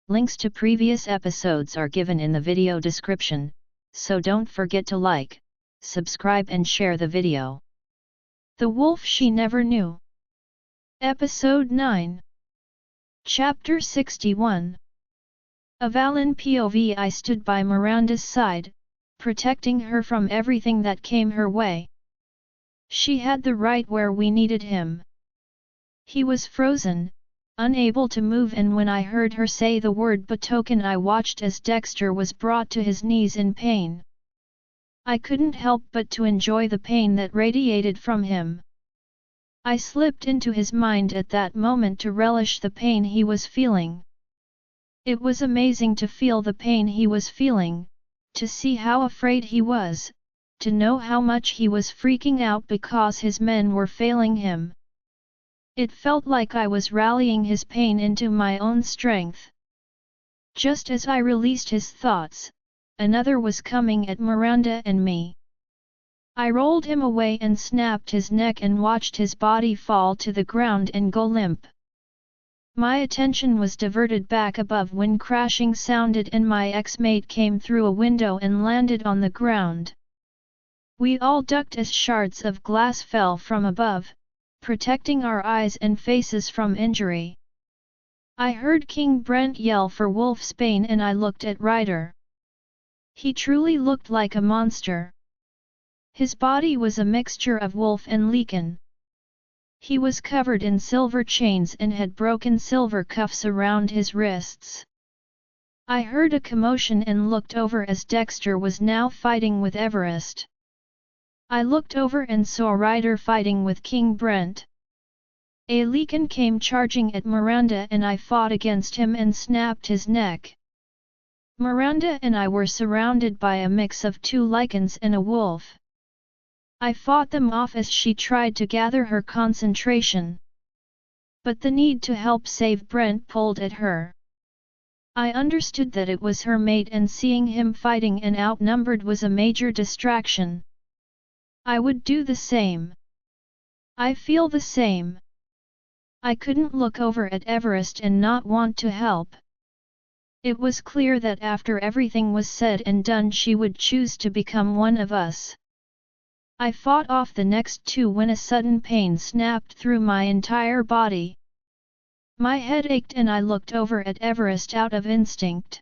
Links to previous episodes are given in the video description, so don't forget to like, subscribe and share the video. The Wolf She Never Knew. Episode 9. Chapter 61. Avalynn POV. I stood by Miranda's side, protecting her from everything that came her way. She had the right where we needed him. He was frozen, unable to move, and when I heard her say the word betoken, I watched as Dexter was brought to his knees in pain. I couldn't help but to enjoy the pain that radiated from him. I slipped into his mind at that moment to relish the pain he was feeling. It was amazing to feel the pain he was feeling, to see how afraid he was, to know how much he was freaking out because his men were failing him. It felt like I was rallying his pain into my own strength. Just as I released his thoughts, another was coming at Miranda and me. I rolled him away and snapped his neck and watched his body fall to the ground and go limp. My attention was diverted back above when crashing sounded and my ex-mate came through a window and landed on the ground. We all ducked as shards of glass fell from above, protecting our eyes and faces from injury. I heard King Brent yell for Wolfsbane and I looked at Ryder. He truly looked like a monster. His body was a mixture of wolf and lichen. He was covered in silver chains and had broken silver cuffs around his wrists. I heard a commotion and looked over as Dexter was now fighting with Everest. I looked over and saw Ryder fighting with King Brent. A lichen came charging at Miranda and I fought against him and snapped his neck. Miranda and I were surrounded by a mix of two lichens and a wolf. I fought them off as she tried to gather her concentration. But the need to help save Brent pulled at her. I understood that it was her mate and seeing him fighting and outnumbered was a major distraction. I would do the same. I feel the same. I couldn't look over at Everest and not want to help. It was clear that after everything was said and done she would choose to become one of us. I fought off the next two when a sudden pain snapped through my entire body. My head ached and I looked over at Everest out of instinct.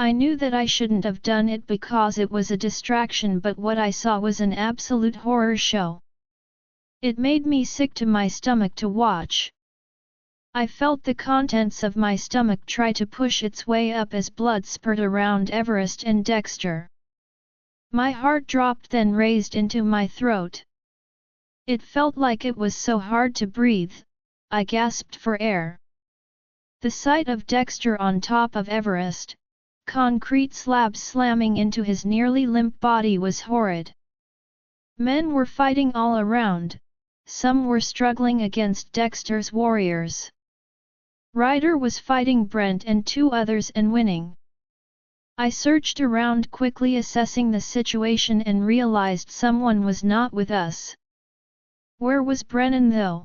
I knew that I shouldn't have done it because it was a distraction, but what I saw was an absolute horror show. It made me sick to my stomach to watch. I felt the contents of my stomach try to push its way up as blood spurted around Everest and Dexter. My heart dropped, then raised into my throat. It felt like it was so hard to breathe, I gasped for air. The sight of Dexter on top of Everest, concrete slabs slamming into his nearly limp body, was horrid. Men were fighting all around, some were struggling against Dexter's warriors. Ryder was fighting Brent and two others and winning. I searched around quickly, assessing the situation, and realized someone was not with us. Where was Brennan though?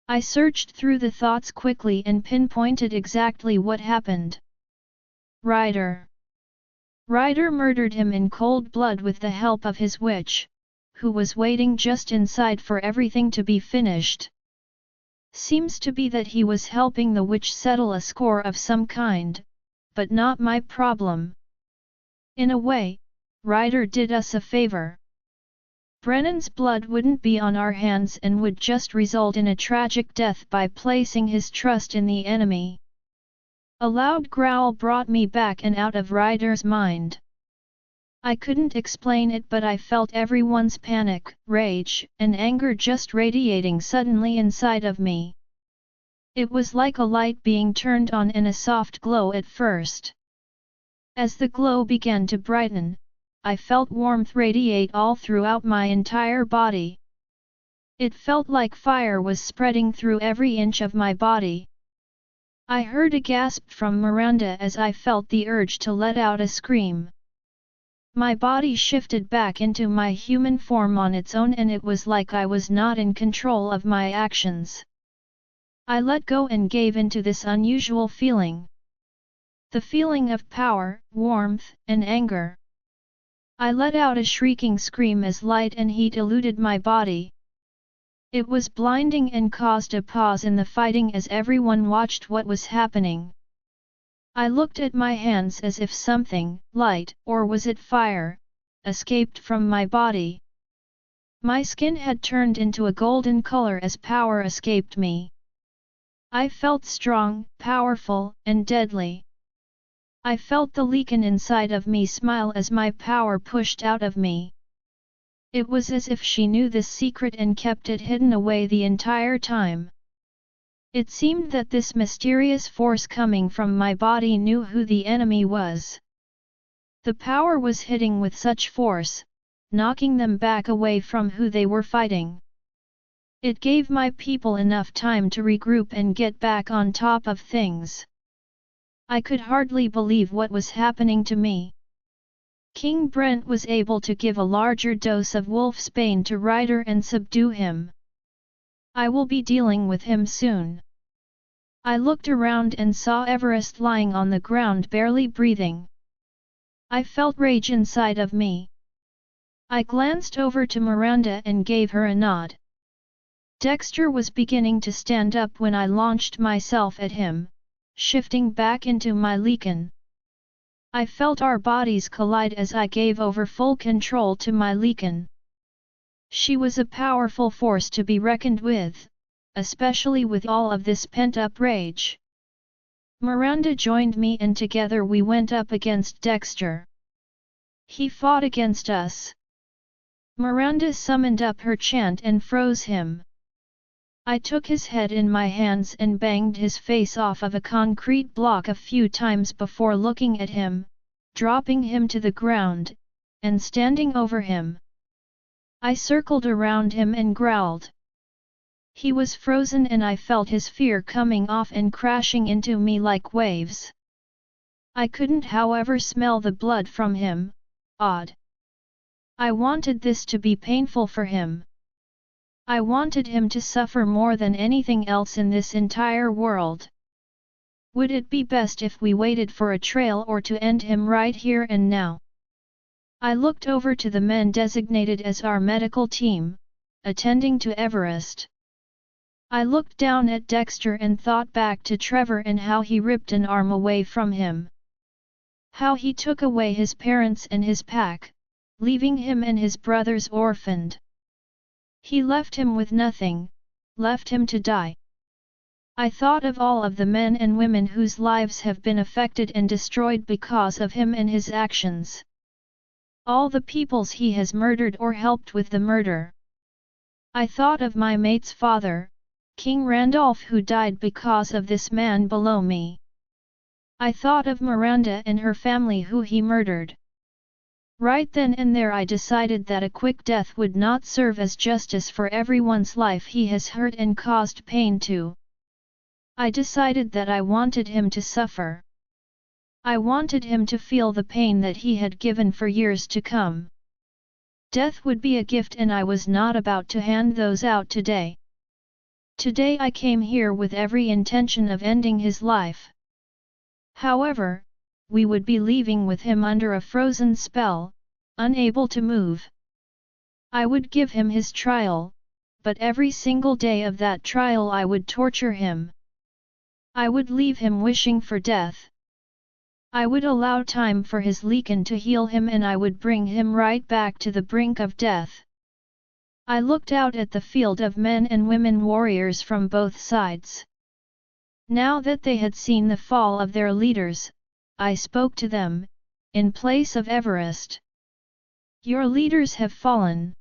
I searched through the thoughts quickly and pinpointed exactly what happened. Ryder. Ryder murdered him in cold blood with the help of his witch, who was waiting just inside for everything to be finished. Seems to be that he was helping the witch settle a score of some kind, but not my problem. In a way, Ryder did us a favor. Brennan's blood wouldn't be on our hands and would just result in a tragic death by placing his trust in the enemy. A loud growl brought me back and out of Ryder's mind. I couldn't explain it, but I felt everyone's panic, rage, and anger just radiating suddenly inside of me. It was like a light being turned on and a soft glow at first. As the glow began to brighten, I felt warmth radiate all throughout my entire body. It felt like fire was spreading through every inch of my body. I heard a gasp from Miranda as I felt the urge to let out a scream. My body shifted back into my human form on its own, and it was like I was not in control of my actions. I let go and gave into this unusual feeling. The feeling of power, warmth, and anger. I let out a shrieking scream as light and heat eluded my body. It was blinding and caused a pause in the fighting as everyone watched what was happening. I looked at my hands as if something, light, or was it fire, escaped from my body. My skin had turned into a golden color as power escaped me. I felt strong, powerful, and deadly. I felt the Legion inside of me smile as my power pushed out of me. It was as if she knew this secret and kept it hidden away the entire time. It seemed that this mysterious force coming from my body knew who the enemy was. The power was hitting with such force, knocking them back away from who they were fighting. It gave my people enough time to regroup and get back on top of things. I could hardly believe what was happening to me. King Brent was able to give a larger dose of wolfsbane to Ryder and subdue him. I will be dealing with him soon. I looked around and saw Everest lying on the ground barely breathing. I felt rage inside of me. I glanced over to Miranda and gave her a nod. Dexter was beginning to stand up when I launched myself at him, shifting back into my Legion. I felt our bodies collide as I gave over full control to my Legion. She was a powerful force to be reckoned with, especially with all of this pent-up rage. Miranda joined me and together we went up against Dexter. He fought against us. Miranda summoned up her chant and froze him. I took his head in my hands and banged his face off of a concrete block a few times before looking at him, dropping him to the ground, and standing over him. I circled around him and growled. He was frozen and I felt his fear coming off and crashing into me like waves. I couldn't however smell the blood from him, odd. I wanted this to be painful for him. I wanted him to suffer more than anything else in this entire world. Would it be best if we waited for a trail or to end him right here and now? I looked over to the men designated as our medical team, attending to Everest. I looked down at Dexter and thought back to Trevor and how he ripped an arm away from him. How he took away his parents and his pack, leaving him and his brothers orphaned. He left him with nothing, left him to die. I thought of all of the men and women whose lives have been affected and destroyed because of him and his actions. All the peoples he has murdered or helped with the murder. I thought of my mate's father, King Randolph, who died because of this man below me. I thought of Miranda and her family who he murdered. Right then and there I decided that a quick death would not serve as justice for everyone's life he has hurt and caused pain to. I decided that I wanted him to suffer. I wanted him to feel the pain that he had given for years to come. Death would be a gift and I was not about to hand those out today. Today I came here with every intention of ending his life. However, we would be leaving with him under a frozen spell, unable to move. I would give him his trial, but every single day of that trial I would torture him. I would leave him wishing for death. I would allow time for his Legion to heal him and I would bring him right back to the brink of death. I looked out at the field of men and women warriors from both sides. Now that they had seen the fall of their leaders, I spoke to them, in place of Everest. Your leaders have fallen.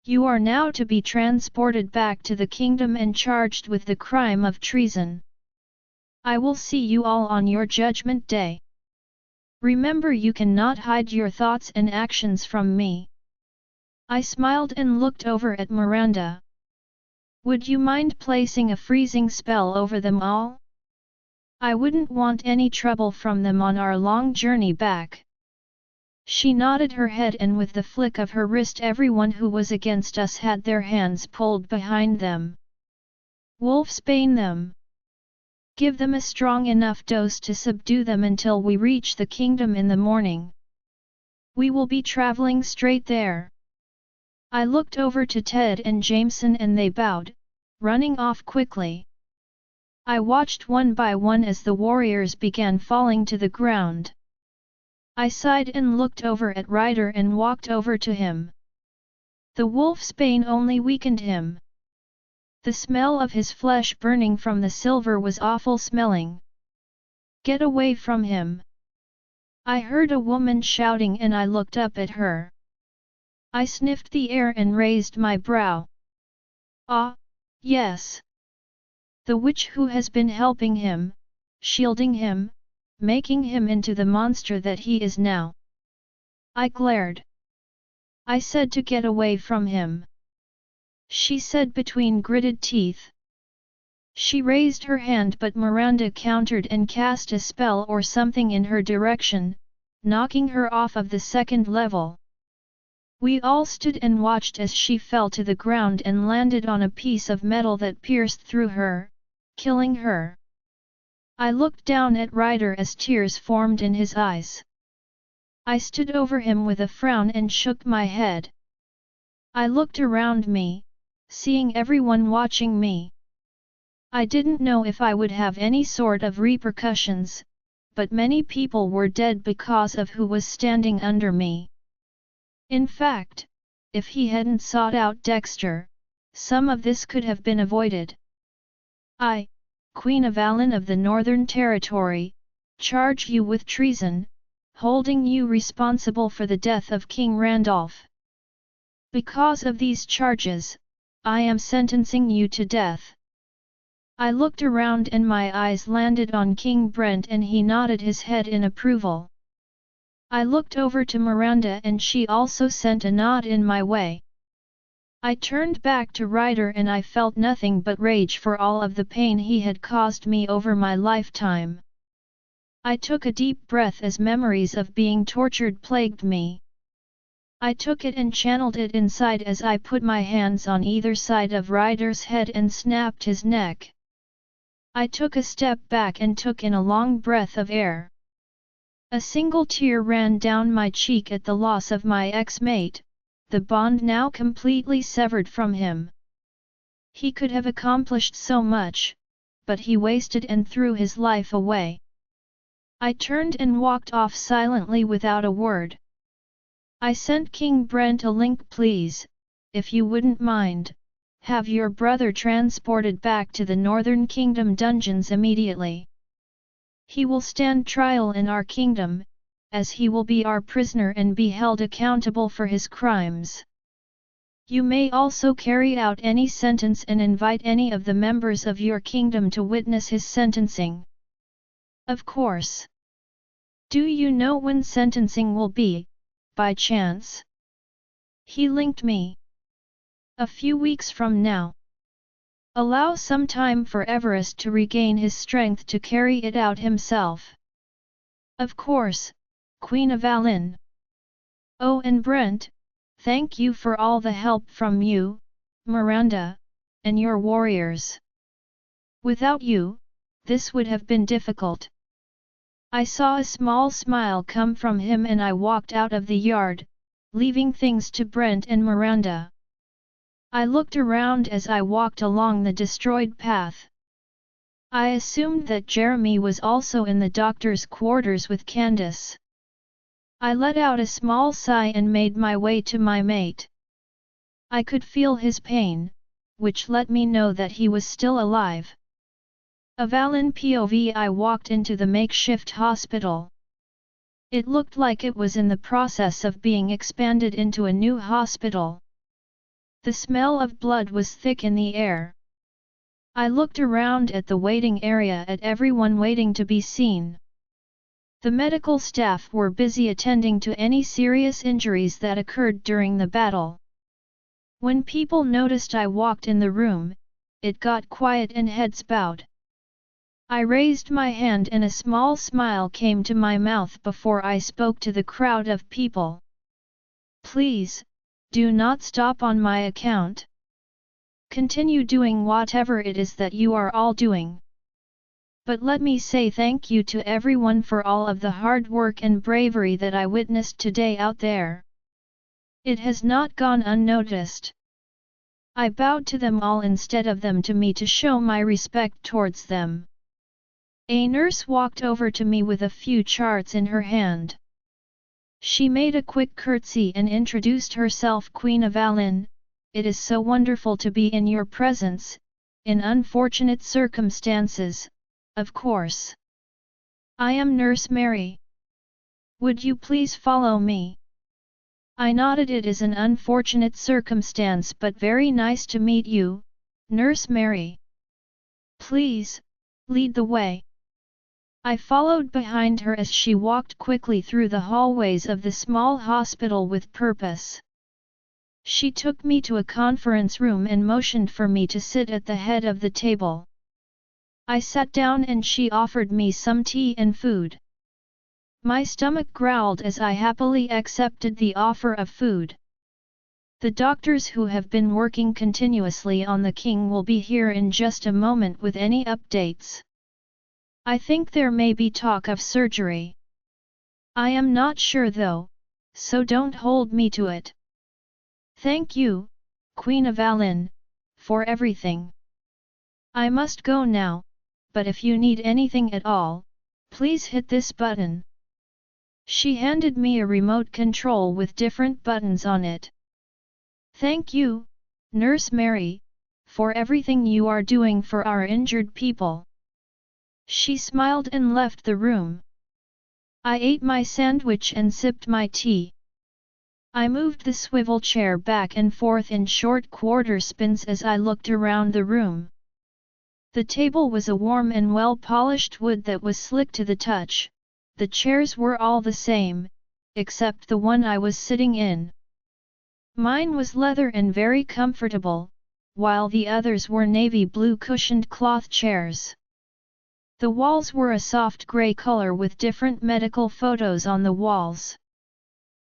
You are now to be transported back to the kingdom and charged with the crime of treason. I will see you all on your judgment day. Remember, you cannot hide your thoughts and actions from me. I smiled and looked over at Miranda. Would you mind placing a freezing spell over them all? I wouldn't want any trouble from them on our long journey back. She nodded her head and with the flick of her wrist everyone who was against us had their hands pulled behind them. Wolfsbane them. Give them a strong enough dose to subdue them until we reach the kingdom in the morning. We will be traveling straight there." I looked over to Ted and Jameson and they bowed, running off quickly. I watched one by one as the warriors began falling to the ground. I sighed and looked over at Ryder and walked over to him. The wolf's bane only weakened him. The smell of his flesh burning from the silver was awful smelling. "Get away from him!" I heard a woman shouting and I looked up at her. I sniffed the air and raised my brow. "Ah, yes. The witch who has been helping him, shielding him, making him into the monster that he is now." I glared. "I said to get away from him," she said between gritted teeth. She raised her hand but Miranda countered and cast a spell or something in her direction, knocking her off of the second level. We all stood and watched as she fell to the ground and landed on a piece of metal that pierced through her, killing her. I looked down at Ryder as tears formed in his eyes. I stood over him with a frown and shook my head. I looked around me, seeing everyone watching me. I didn't know if I would have any sort of repercussions, but many people were dead because of who was standing under me. In fact, if he hadn't sought out Dexter, some of this could have been avoided. I, Queen Avalynn of the Northern Territory, charge you with treason, holding you responsible for the death of King Randolph. Because of these charges, I am sentencing you to death." I looked around and my eyes landed on King Brent and he nodded his head in approval. I looked over to Miranda and she also sent a nod in my way. I turned back to Ryder and I felt nothing but rage for all of the pain he had caused me over my lifetime. I took a deep breath as memories of being tortured plagued me. I took it and channeled it inside as I put my hands on either side of Ryder's head and snapped his neck. I took a step back and took in a long breath of air. A single tear ran down my cheek at the loss of my ex-mate, the bond now completely severed from him. He could have accomplished so much, but he wasted and threw his life away. I turned and walked off silently without a word. "I sent King Brent a link, please, if you wouldn't mind. Have your brother transported back to the Northern Kingdom dungeons immediately. He will stand trial in our kingdom, as he will be our prisoner and be held accountable for his crimes. You may also carry out any sentence and invite any of the members of your kingdom to witness his sentencing." "Of course. Do you know when sentencing will be, by chance?" He linked me. "A few weeks from now. Allow some time for Everest to regain his strength to carry it out himself." "Of course, Queen Avalynn." "Oh, and Brent, thank you for all the help from you, Miranda, and your warriors. Without you, this would have been difficult." I saw a small smile come from him and I walked out of the yard, leaving things to Brent and Miranda. I looked around as I walked along the destroyed path. I assumed that Jeremy was also in the doctor's quarters with Candace. I let out a small sigh and made my way to my mate. I could feel his pain, which let me know that he was still alive. Avalynn POV. I walked into the makeshift hospital. It looked like it was in the process of being expanded into a new hospital. The smell of blood was thick in the air. I looked around at the waiting area at everyone waiting to be seen. The medical staff were busy attending to any serious injuries that occurred during the battle. When people noticed I walked in the room, it got quiet and heads bowed. I raised my hand and a small smile came to my mouth before I spoke to the crowd of people. "Please, do not stop on my account. Continue doing whatever it is that you are all doing. But let me say thank you to everyone for all of the hard work and bravery that I witnessed today out there. It has not gone unnoticed. I bowed to them all instead of them to me to show my respect towards them. A nurse walked over to me with a few charts in her hand. She made a quick curtsy and introduced herself, Queen Avalynn. It is so wonderful to be in your presence, in unfortunate circumstances, of course. I am Nurse Mary. Would you please follow me? I nodded. It is an unfortunate circumstance but very nice to meet you, Nurse Mary. Please, lead the way. I followed behind her as she walked quickly through the hallways of the small hospital with purpose. She took me to a conference room and motioned for me to sit at the head of the table. I sat down and she offered me some tea and food. My stomach growled as I happily accepted the offer of food. The doctors who have been working continuously on the king will be here in just a moment with any updates. I think there may be talk of surgery. I am not sure though, so don't hold me to it. Thank you, Queen Avalynn, for everything. I must go now, but if you need anything at all, please hit this button. She handed me a remote control with different buttons on it. Thank you, Nurse Mary, for everything you are doing for our injured people. She smiled and left the room. I ate my sandwich and sipped my tea. I moved the swivel chair back and forth in short quarter spins as I looked around the room. The table was a warm and well-polished wood that was slick to the touch. The chairs were all the same, except the one I was sitting in. Mine was leather and very comfortable, while the others were navy blue cushioned cloth chairs. The walls were a soft grey color with different medical photos on the walls.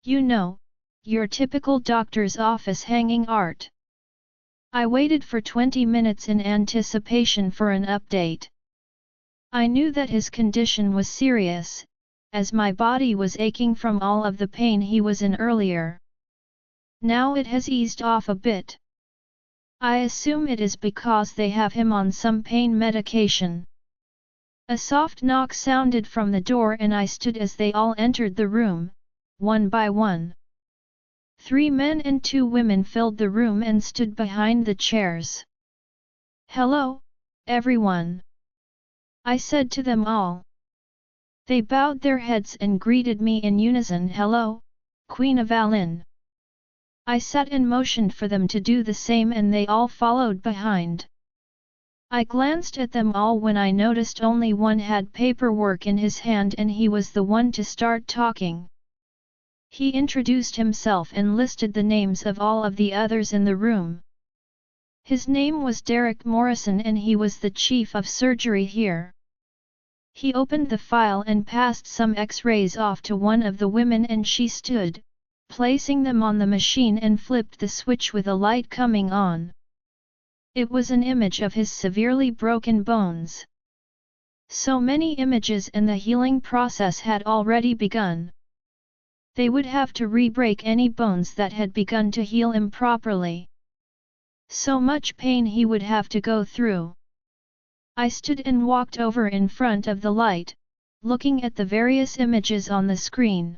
You know, your typical doctor's office hanging art. I waited for 20 minutes in anticipation for an update. I knew that his condition was serious, as my body was aching from all of the pain he was in earlier. Now it has eased off a bit. I assume it is because they have him on some pain medication. A soft knock sounded from the door and I stood as they all entered the room, one by one. 3 men and 2 women filled the room and stood behind the chairs. Hello, everyone. I said to them all. They bowed their heads and greeted me in unison. Hello, Queen Avalynn. I sat and motioned for them to do the same and they all followed behind. I glanced at them all when I noticed only one had paperwork in his hand and he was the one to start talking. He introduced himself and listed the names of all of the others in the room. His name was Derek Morrison and he was the chief of surgery here. He opened the file and passed some X-rays off to one of the women and she stood, placing them on the machine and flipped the switch with a light coming on. It was an image of his severely broken bones. So many images and the healing process had already begun. They would have to re-break any bones that had begun to heal improperly. So much pain he would have to go through. I stood and walked over in front of the light, looking at the various images on the screen.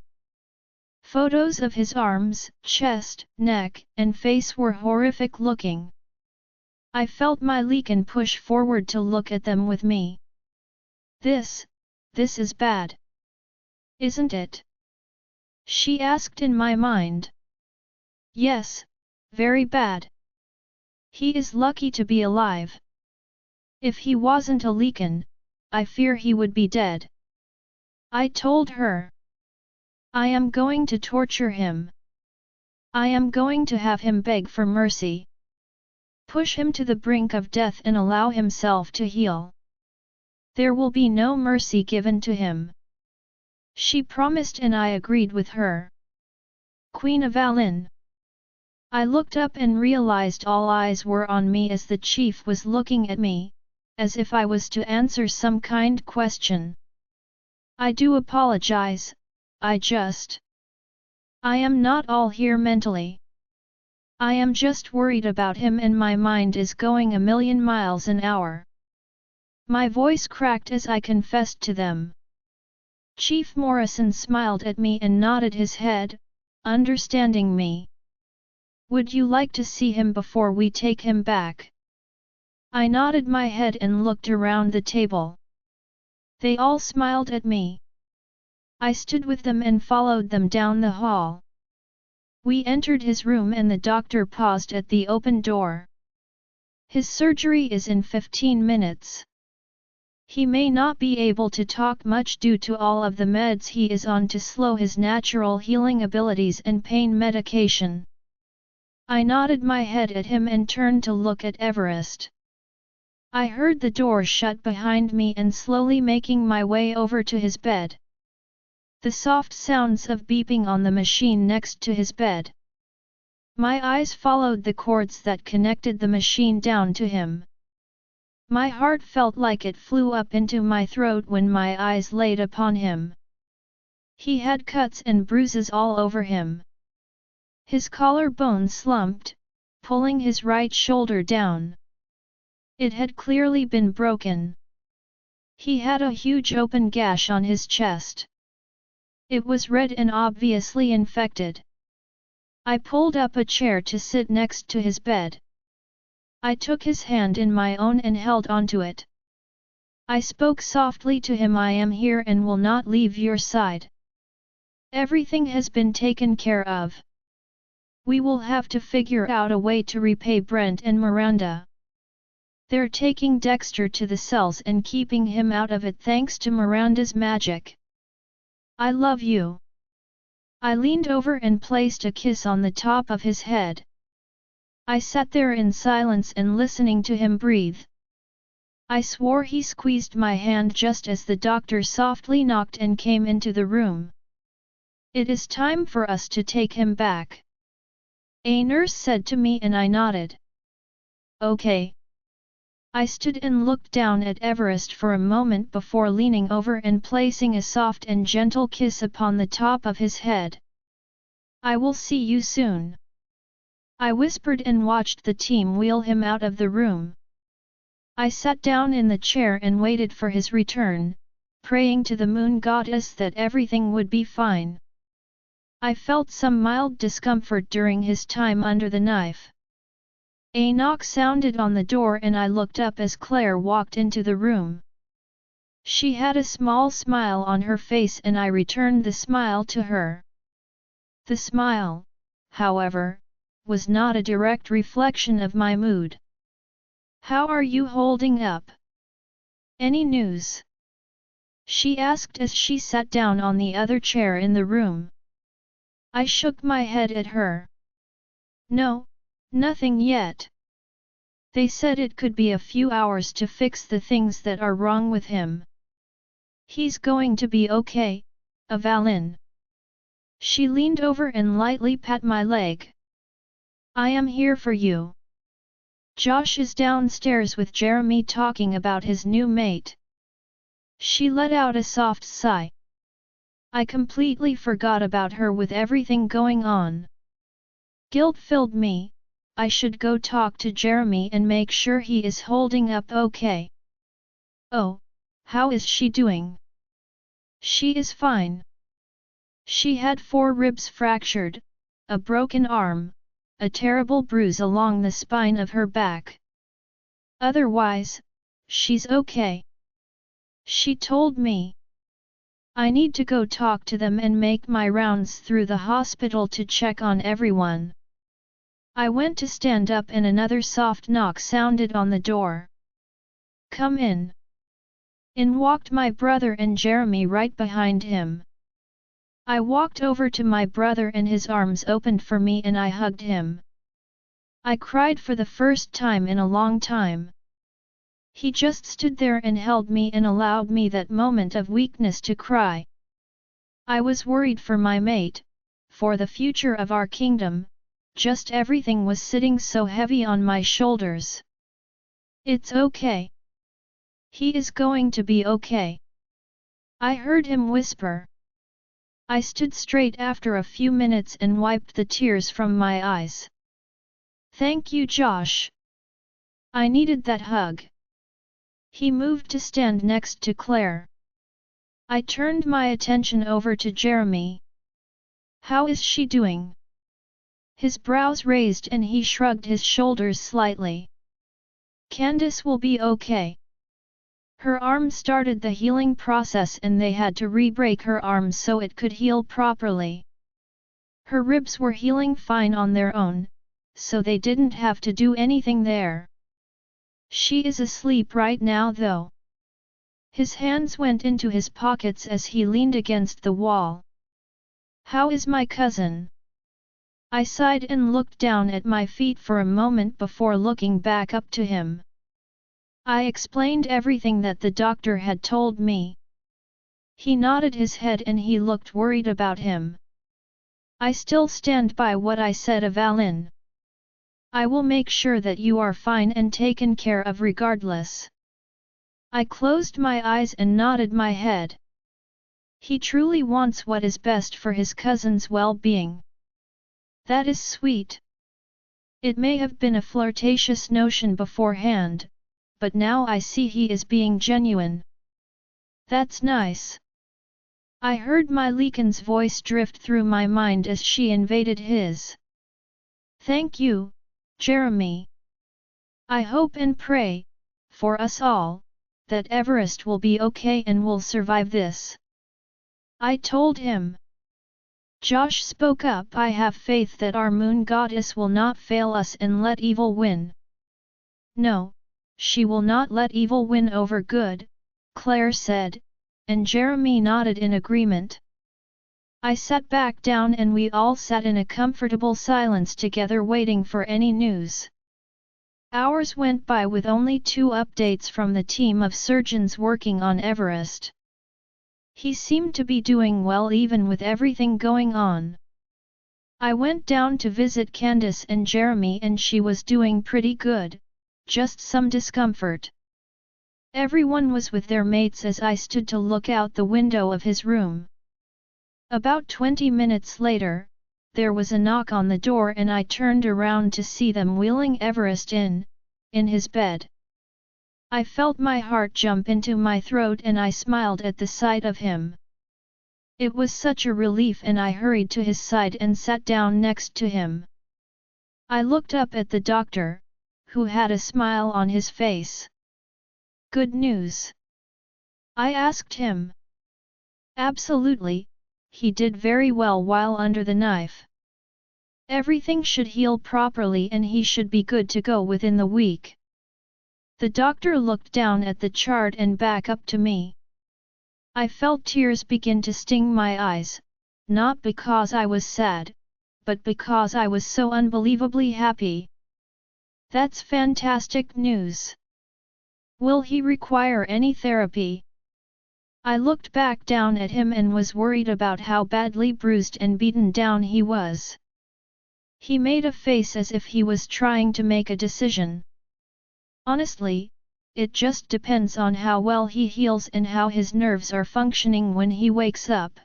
Photos of his arms, chest, neck, and face were horrific looking. I felt my leakin push forward to look at them with me. This is bad. Isn't it? She asked in my mind. Yes, very bad. He is lucky to be alive. If he wasn't a leakin, I fear he would be dead. I told her. I am going to torture him. I am going to have him beg for mercy. Push him to the brink of death and allow himself to heal. There will be no mercy given to him. She promised and I agreed with her. Queen Avalynn. I looked up and realized all eyes were on me as the chief was looking at me, as if I was to answer some kind question. I do apologize, I am not all here mentally. I am just worried about him and my mind is going a million miles an hour. My voice cracked as I confessed to them. Chief Morrison smiled at me and nodded his head, understanding me. Would you like to see him before we take him back? I nodded my head and looked around the table. They all smiled at me. I stood with them and followed them down the hall. We entered his room and the doctor paused at the open door. His surgery is in 15 minutes. He may not be able to talk much due to all of the meds he is on to slow his natural healing abilities and pain medication. I nodded my head at him and turned to look at Everest. I heard the door shut behind me and slowly making my way over to his bed. The soft sounds of beeping on the machine next to his bed. My eyes followed the cords that connected the machine down to him. My heart felt like it flew up into my throat when my eyes laid upon him. He had cuts and bruises all over him. His collarbone slumped, pulling his right shoulder down. It had clearly been broken. He had a huge open gash on his chest. It was red and obviously infected. I pulled up a chair to sit next to his bed. I took his hand in my own and held onto it. I spoke softly to him. I am here and will not leave your side. Everything has been taken care of. We will have to figure out a way to repay Brent and Miranda. They're taking Dexter to the cells and keeping him out of it thanks to Miranda's magic. I love you. I leaned over and placed a kiss on the top of his head. I sat there in silence and listening to him breathe. I swore he squeezed my hand just as the doctor softly knocked and came into the room. It is time for us to take him back. A nurse said to me and I nodded. Okay. I stood and looked down at Everest for a moment before leaning over and placing a soft and gentle kiss upon the top of his head. I will see you soon. I whispered and watched the team wheel him out of the room. I sat down in the chair and waited for his return, praying to the moon goddess that everything would be fine. I felt some mild discomfort during his time under the knife. A knock sounded on the door and I looked up as Claire walked into the room. She had a small smile on her face and I returned the smile to her. The smile, however, was not a direct reflection of my mood. How are you holding up? Any news? She asked as she sat down on the other chair in the room. I shook my head at her. No, nothing yet. They said it could be a few hours to fix the things that are wrong with him. He's going to be okay, Avalynn. She leaned over and lightly pat my leg. I am here for you. Josh is downstairs with Jeremy talking about his new mate. She let out a soft sigh. I completely forgot about her with everything going on. Guilt filled me. I should go talk to Jeremy and make sure he is holding up okay. Oh, how is she doing? She is fine. She had 4 ribs fractured, a broken arm, a terrible bruise along the spine of her back. Otherwise, she's okay. She told me. I need to go talk to them and make my rounds through the hospital to check on everyone. I went to stand up and another soft knock sounded on the door. Come in. In walked my brother and Jeremy right behind him. I walked over to my brother and his arms opened for me and I hugged him. I cried for the first time in a long time. He just stood there and held me and allowed me that moment of weakness to cry. I was worried for my mate, for the future of our kingdom, just everything was sitting so heavy on my shoulders. It's okay. He is going to be okay. I heard him whisper. I stood straight after a few minutes and wiped the tears from my eyes. Thank you, Josh. I needed that hug. He moved to stand next to Claire. I turned my attention over to Jeremy. How is she doing? His brows raised and he shrugged his shoulders slightly. Candace will be okay. Her arm started the healing process and they had to re-break her arm so it could heal properly. Her ribs were healing fine on their own, so they didn't have to do anything there. She is asleep right now though. His hands went into his pockets as he leaned against the wall. How is my cousin? I sighed and looked down at my feet for a moment before looking back up to him. I explained everything that the doctor had told me. He nodded his head and he looked worried about him. I still stand by what I said, Avalynn. I will make sure that you are fine and taken care of regardless. I closed my eyes and nodded my head. He truly wants what is best for his cousin's well-being. That is sweet. It may have been a flirtatious notion beforehand, but now I see he is being genuine. That's nice. I heard my Leekan's voice drift through my mind as she invaded his. Thank you, Jeremy. I hope and pray, for us all, that Everest will be okay and will survive this. I told him. Josh spoke up. I have faith that our moon goddess will not fail us and let evil win. No, she will not let evil win over good, Claire said, and Jeremy nodded in agreement. I sat back down and we all sat in a comfortable silence together waiting for any news. Hours went by with only 2 updates from the team of surgeons working on Everest. He seemed to be doing well even with everything going on. I went down to visit Candace and Jeremy and she was doing pretty good, just some discomfort. Everyone was with their mates as I stood to look out the window of his room. About 20 minutes later, there was a knock on the door and I turned around to see them wheeling Everest in his bed. I felt my heart jump into my throat and I smiled at the sight of him. It was such a relief and I hurried to his side and sat down next to him. I looked up at the doctor, who had a smile on his face. Good news? I asked him. Absolutely, he did very well while under the knife. Everything should heal properly and he should be good to go within the week. The doctor looked down at the chart and back up to me. I felt tears begin to sting my eyes, not because I was sad, but because I was so unbelievably happy. That's fantastic news. Will he require any therapy? I looked back down at him and was worried about how badly bruised and beaten down he was. He made a face as if he was trying to make a decision. Honestly, it just depends on how well he heals and how his nerves are functioning when he wakes up.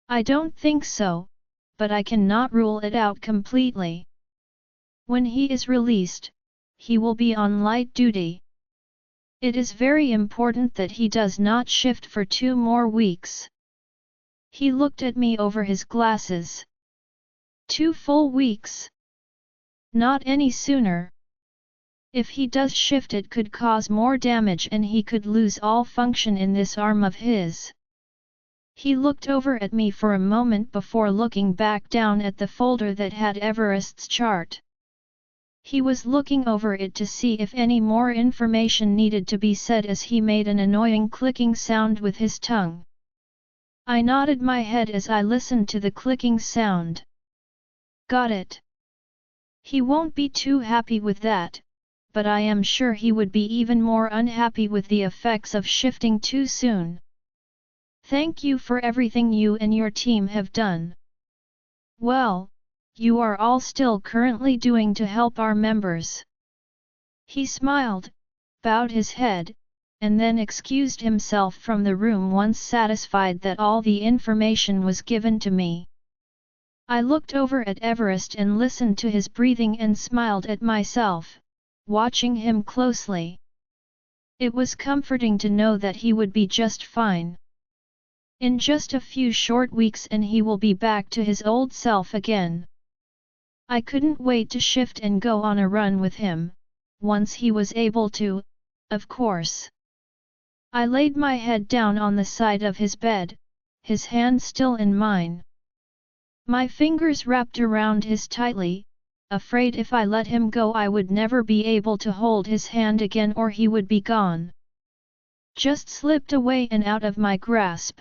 I don't think so, but I cannot rule it out completely. When he is released, he will be on light duty. It is very important that he does not shift for 2 more weeks. He looked at me over his glasses. 2 full weeks? Not any sooner. If he does shift it could cause more damage and he could lose all function in this arm of his. He looked over at me for a moment before looking back down at the folder that had Everest's chart. He was looking over it to see if any more information needed to be said as he made an annoying clicking sound with his tongue. I nodded my head as I listened to the clicking sound. Got it. He won't be too happy with that, but I am sure he would be even more unhappy with the effects of shifting too soon. Thank you for everything you and your team have done. Well, you are all still currently doing to help our members. He smiled, bowed his head, and then excused himself from the room once satisfied that all the information was given to me. I looked over at Everest and listened to his breathing and smiled at myself, watching him closely. It was comforting to know that he would be just fine. In just a few short weeks and he will be back to his old self again. I couldn't wait to shift and go on a run with him, once he was able to, of course. I laid my head down on the side of his bed, his hand still in mine. My fingers wrapped around his tightly, afraid if I let him go I would never be able to hold his hand again or he would be gone. Just slipped away and out of my grasp.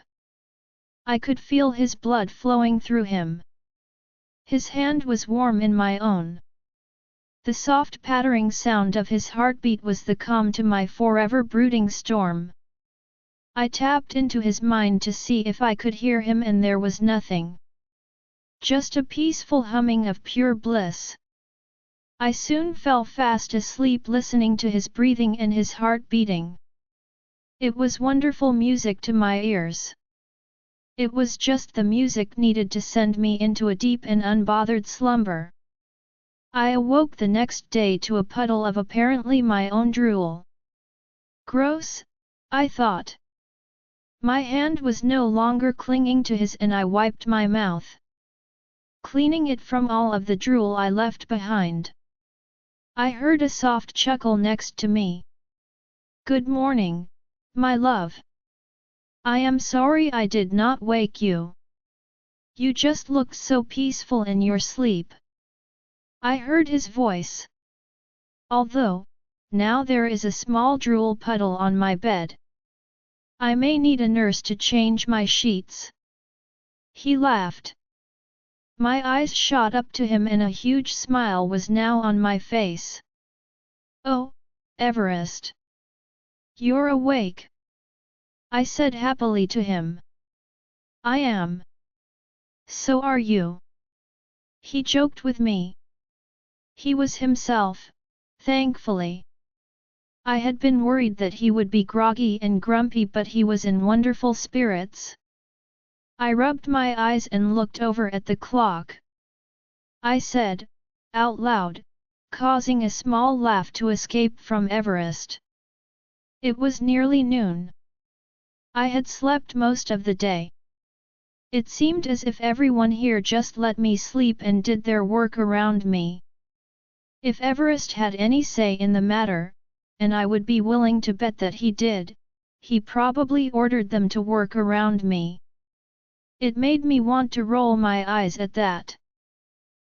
I could feel his blood flowing through him. His hand was warm in my own. The soft pattering sound of his heartbeat was the calm to my forever brooding storm. I tapped into his mind to see if I could hear him and there was nothing. Just a peaceful humming of pure bliss. I soon fell fast asleep listening to his breathing and his heart beating. It was wonderful music to my ears. It was just the music needed to send me into a deep and unbothered slumber. I awoke the next day to a puddle of apparently my own drool. Gross, I thought. My hand was no longer clinging to his and I wiped my mouth, cleaning it from all of the drool I left behind. I heard a soft chuckle next to me. Good morning, my love. I am sorry I did not wake you. You just looked so peaceful in your sleep. I heard his voice. Although, now there is a small drool puddle on my bed. I may need a nurse to change my sheets. He laughed. My eyes shot up to him and a huge smile was now on my face. Oh, Everest. You're awake. I said happily to him. I am. So are you. He joked with me. He was himself, thankfully. I had been worried that he would be groggy and grumpy but he was in wonderful spirits. I rubbed my eyes and looked over at the clock. I said, out loud, causing a small laugh to escape from Everest. It was nearly noon. I had slept most of the day. It seemed as if everyone here just let me sleep and did their work around me. If Everest had any say in the matter, and I would be willing to bet that he did, he probably ordered them to work around me. It made me want to roll my eyes at that.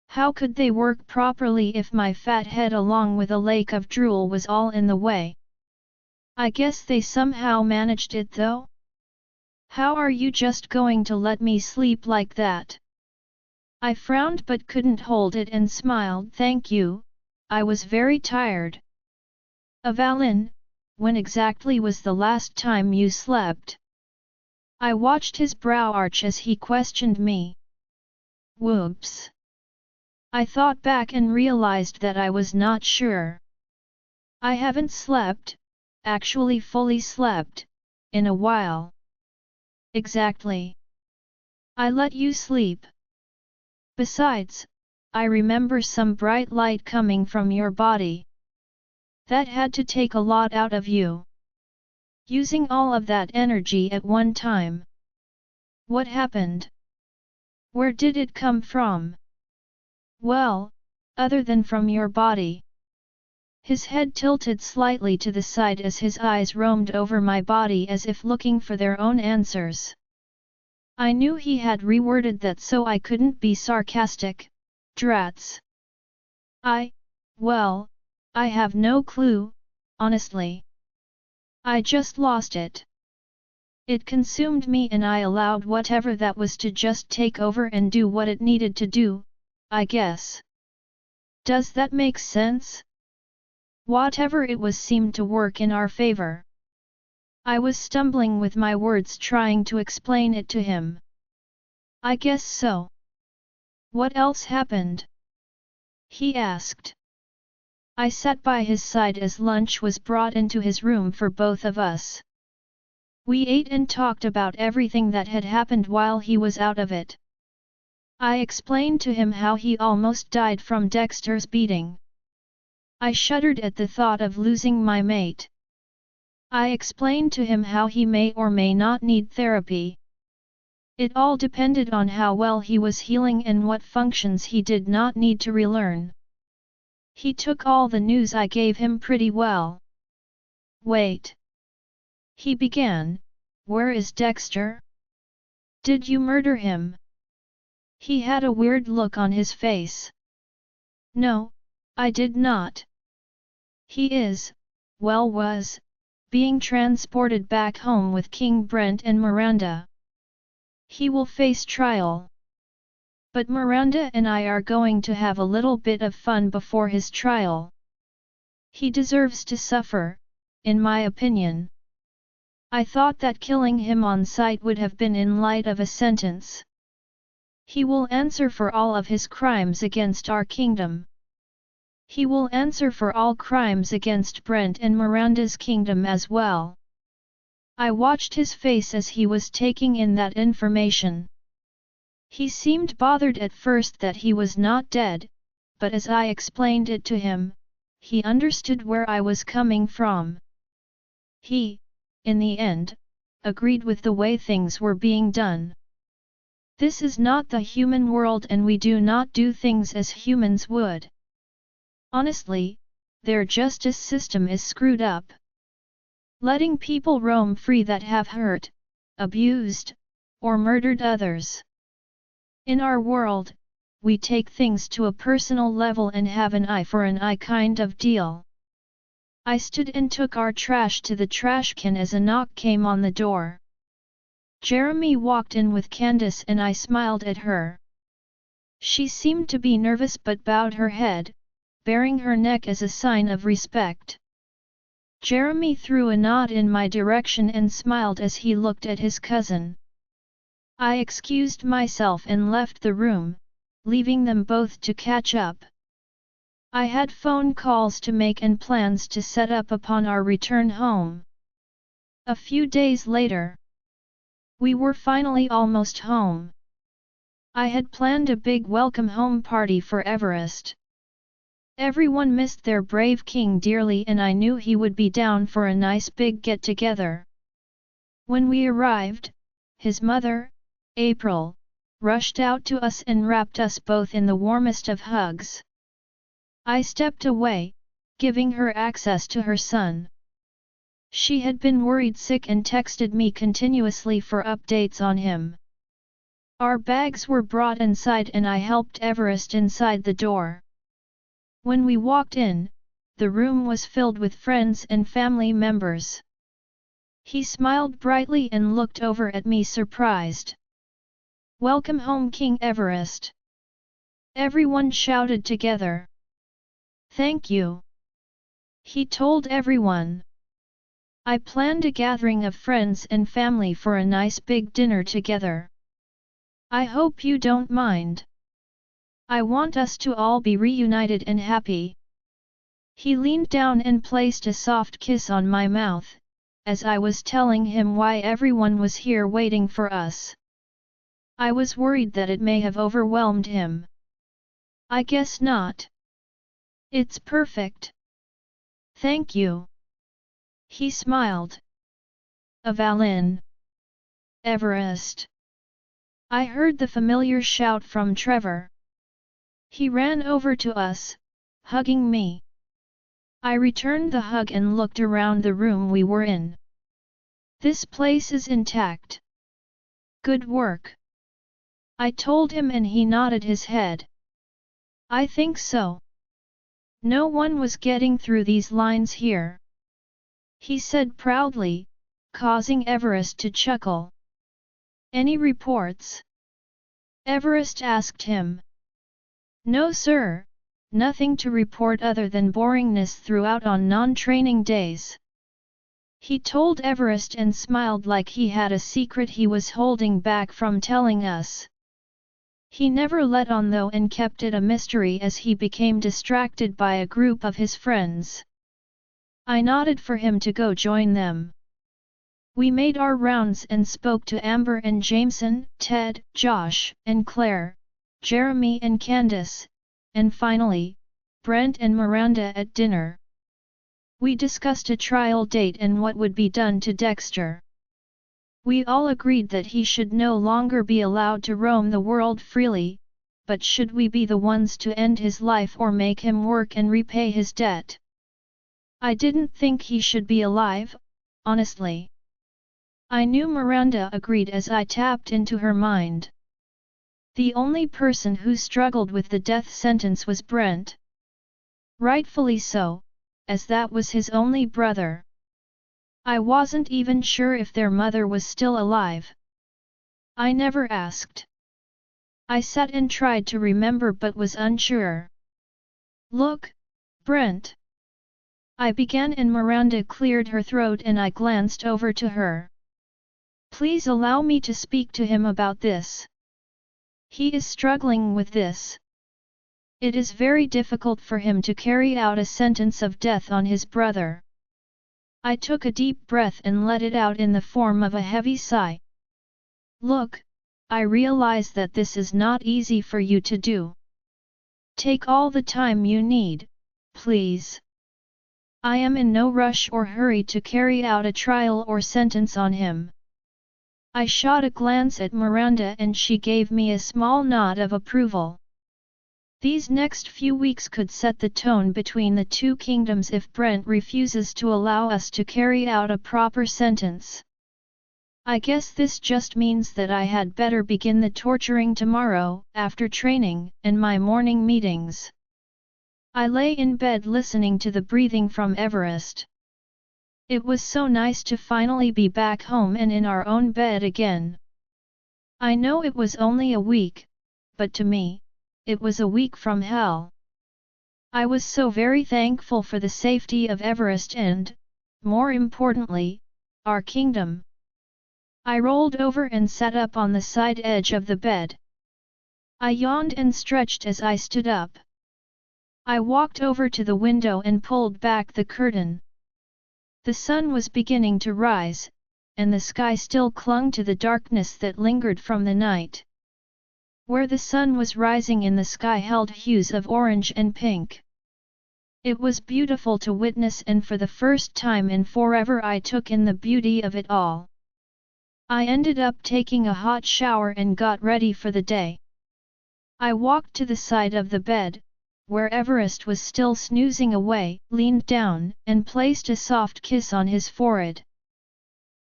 How could they work properly if my fat head along with a lake of drool was all in the way? I guess they somehow managed it though? How are you just going to let me sleep like that? I frowned but couldn't hold it and smiled. Thank you, I was very tired. Avalynn, when exactly was the last time you slept? I watched his brow arch as he questioned me. Whoops. I thought back and realized that I was not sure. I haven't slept, actually fully slept, in a while. Exactly. I let you sleep. Besides, I remember some bright light coming from your body. That had to take a lot out of you. Using all of that energy at one time. What happened? Where did it come from? Well, other than from your body. His head tilted slightly to the side as his eyes roamed over my body as if looking for their own answers. I knew he had reworded that so I couldn't be sarcastic. Drats. Well, I have no clue, honestly. I just lost it. It consumed me and I allowed whatever that was to just take over and do what it needed to do, I guess. Does that make sense? Whatever it was seemed to work in our favor. I was stumbling with my words trying to explain it to him. I guess so. What else happened? He asked. I sat by his side as lunch was brought into his room for both of us. We ate and talked about everything that had happened while he was out of it. I explained to him how he almost died from Dexter's beating. I shuddered at the thought of losing my mate. I explained to him how he may or may not need therapy. It all depended on how well he was healing and what functions he did not need to relearn. He took all the news I gave him pretty well. "Wait," he began, "where is Dexter? Did you murder him?" He had a weird look on his face. "No, I did not. He is, was, being transported back home with King Brent and Miranda. He will face trial. But Miranda and I are going to have a little bit of fun before his trial. He deserves to suffer, in my opinion. I thought that killing him on sight would have been in light of a sentence. He will answer for all of his crimes against our kingdom. He will answer for all crimes against Brent and Miranda's kingdom as well." I watched his face as he was taking in that information. He seemed bothered at first that he was not dead, but as I explained it to him, he understood where I was coming from. He, in the end, agreed with the way things were being done. This is not the human world and we do not do things as humans would. Honestly, their justice system is screwed up. Letting people roam free that have hurt, abused, or murdered others. In our world, we take things to a personal level and have an eye for an eye kind of deal. I stood and took our trash to the trash can as a knock came on the door. Jeremy walked in with Candace and I smiled at her. She seemed to be nervous but bowed her head, baring her neck as a sign of respect. Jeremy threw a nod in my direction and smiled as he looked at his cousin. I excused myself and left the room, leaving them both to catch up. I had phone calls to make and plans to set up upon our return home. A few days later, we were finally almost home. I had planned a big welcome home party for Everest. Everyone missed their brave king dearly and I knew he would be down for a nice big get-together. When we arrived, his mother, April, rushed out to us and wrapped us both in the warmest of hugs. I stepped away, giving her access to her son. She had been worried sick and texted me continuously for updates on him. Our bags were brought inside and I helped Everest inside the door. When we walked in, the room was filled with friends and family members. He smiled brightly and looked over at me surprised. "Welcome home, King Everest!" Everyone shouted together. "Thank you," he told everyone. "I planned a gathering of friends and family for a nice big dinner together. I hope you don't mind. I want us to all be reunited and happy." He leaned down and placed a soft kiss on my mouth, as I was telling him why everyone was here waiting for us. I was worried that it may have overwhelmed him. "I guess not. It's perfect. Thank you." He smiled. "Avalynn. Everest." I heard the familiar shout from Trevor. He ran over to us, hugging me. I returned the hug and looked around the room we were in. "This place is intact. Good work," I told him and he nodded his head. "I think so. No one was getting through these lines here," he said proudly, causing Everest to chuckle. "Any reports?" Everest asked him. "No sir, nothing to report other than boringness throughout on non-training days," he told Everest and smiled like he had a secret he was holding back from telling us. He never let on though and kept it a mystery as he became distracted by a group of his friends. I nodded for him to go join them. We made our rounds and spoke to Amber and Jameson, Ted, Josh, and Claire, Jeremy and Candace, and finally, Brent and Miranda at dinner. We discussed a trial date and what would be done to Dexter. We all agreed that he should no longer be allowed to roam the world freely, but should we be the ones to end his life or make him work and repay his debt? I didn't think he should be alive, honestly. I knew Miranda agreed as I tapped into her mind. The only person who struggled with the death sentence was Brent. Rightfully so, as that was his only brother. I wasn't even sure if their mother was still alive. I never asked. I sat and tried to remember but was unsure. Look, Brent. I began and Miranda cleared her throat and I glanced over to her. Please allow me to speak to him about this. He is struggling with this. It is very difficult for him to carry out a sentence of death on his brother. I took a deep breath and let it out in the form of a heavy sigh. Look, I realize that this is not easy for you to do. Take all the time you need, please. I am in no rush or hurry to carry out a trial or sentence on him. I shot a glance at Miranda and she gave me a small nod of approval. These next few weeks could set the tone between the two kingdoms if Brent refuses to allow us to carry out a proper sentence. I guess this just means that I had better begin the torturing tomorrow, after training and my morning meetings. I lay in bed listening to the breathing from Everest. It was so nice to finally be back home and in our own bed again. I know it was only a week, but to me, it was a week from hell. I was so very thankful for the safety of Everest and, more importantly, our kingdom. I rolled over and sat up on the side edge of the bed. I yawned and stretched as I stood up. I walked over to the window and pulled back the curtain. The sun was beginning to rise, and the sky still clung to the darkness that lingered from the night. Where the sun was rising in the sky held hues of orange and pink. It was beautiful to witness and for the first time in forever I took in the beauty of it all. I ended up taking a hot shower and got ready for the day. I walked to the side of the bed, where Everest was still snoozing away, leaned down, and placed a soft kiss on his forehead.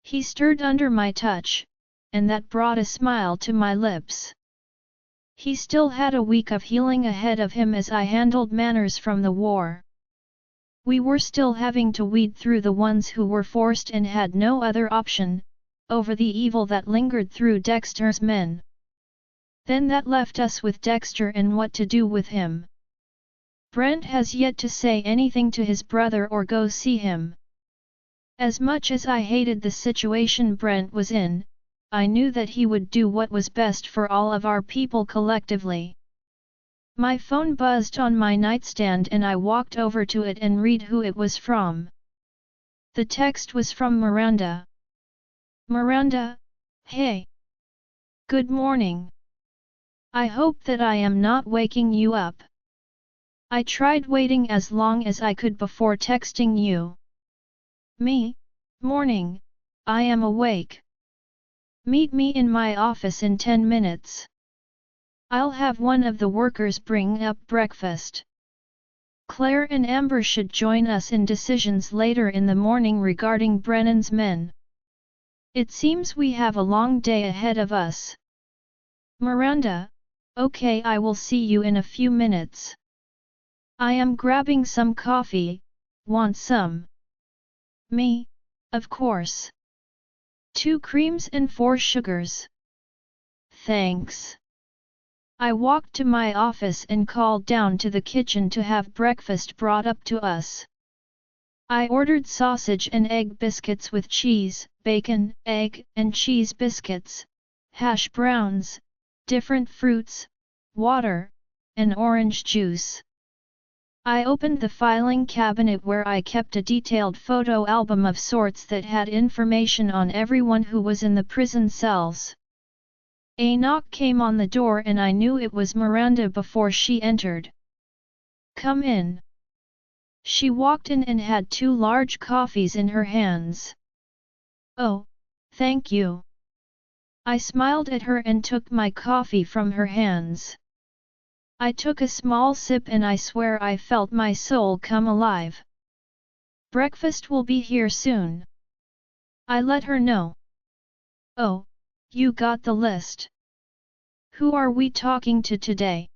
He stirred under my touch, and that brought a smile to my lips. He still had a week of healing ahead of him as I handled manners from the war. We were still having to weed through the ones who were forced and had no other option, over the evil that lingered through Dexter's men. Then that left us with Dexter and what to do with him. Brent has yet to say anything to his brother or go see him. As much as I hated the situation Brent was in, I knew that he would do what was best for all of our people collectively. My phone buzzed on my nightstand and I walked over to it and read who it was from. The text was from Miranda. Miranda, hey. Good morning. I hope that I am not waking you up. I tried waiting as long as I could before texting you. Me? Morning, I am awake. Meet me in my office in 10 minutes. I'll have one of the workers bring up breakfast. Claire and Amber should join us in decisions later in the morning regarding Brennan's men. It seems we have a long day ahead of us. Miranda, okay, I will see you in a few minutes. I am grabbing some coffee, want some? Me, of course. 2 creams and 4 sugars. Thanks. I walked to my office and called down to the kitchen to have breakfast brought up to us. I ordered sausage and egg biscuits with cheese, bacon, egg and cheese biscuits, hash browns, different fruits, water, and orange juice. I opened the filing cabinet where I kept a detailed photo album of sorts that had information on everyone who was in the prison cells. A knock came on the door and I knew it was Miranda before she entered. "Come in." She walked in and had 2 large coffees in her hands. "Oh, thank you." I smiled at her and took my coffee from her hands. I took a small sip and I swear I felt my soul come alive. "Breakfast will be here soon." I let her know. "Oh, you got the list. Who are we talking to today?"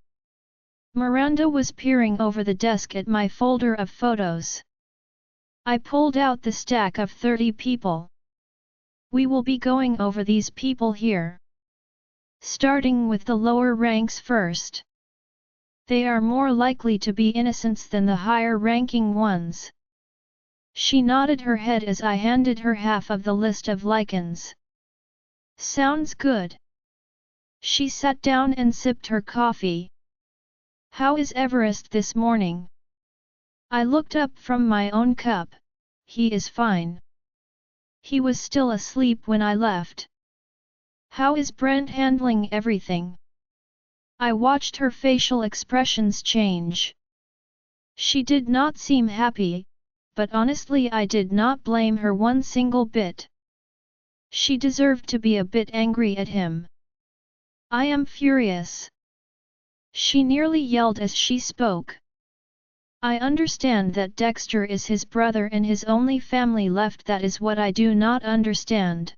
Miranda was peering over the desk at my folder of photos. I pulled out the stack of 30 people. "We will be going over these people here. Starting with the lower ranks first. They are more likely to be innocents than the higher-ranking ones." She nodded her head as I handed her half of the list of lichens. "Sounds good." She sat down and sipped her coffee. "How is Everest this morning?" I looked up from my own cup. "He is fine. He was still asleep when I left." "How is Brent handling everything?" I watched her facial expressions change. She did not seem happy, but honestly I did not blame her one single bit. She deserved to be a bit angry at him. "I am furious." She nearly yelled as she spoke. "I understand that Dexter is his brother and his only family left. That is what I do not understand.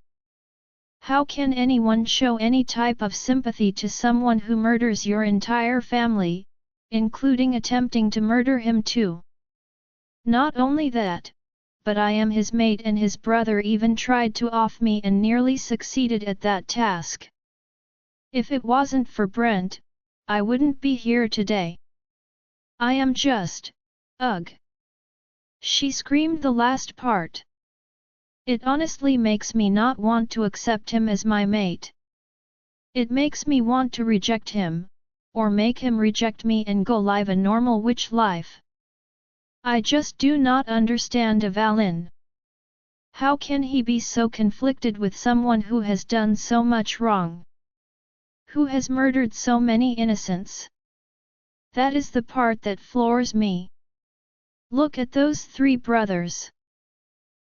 How can anyone show any type of sympathy to someone who murders your entire family, including attempting to murder him too? Not only that, but I am his mate and his brother even tried to off me and nearly succeeded at that task. If it wasn't for Brent, I wouldn't be here today. I am just, ugh." She screamed the last part. "It honestly makes me not want to accept him as my mate. It makes me want to reject him, or make him reject me and go live a normal witch life. I just do not understand Avalynn. How can he be so conflicted with someone who has done so much wrong? Who has murdered so many innocents? That is the part that floors me. Look at those 3 brothers.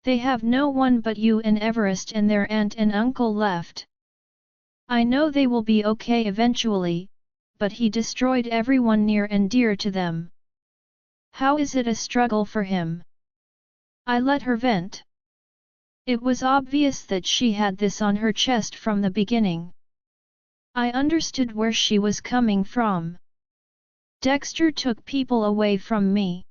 They have no one but you and Everest and their aunt and uncle left. I know they will be okay eventually, but he destroyed everyone near and dear to them. How is it a struggle for him?" I let her vent. It was obvious that she had this on her chest from the beginning. I understood where she was coming from. Dexter took people away from me.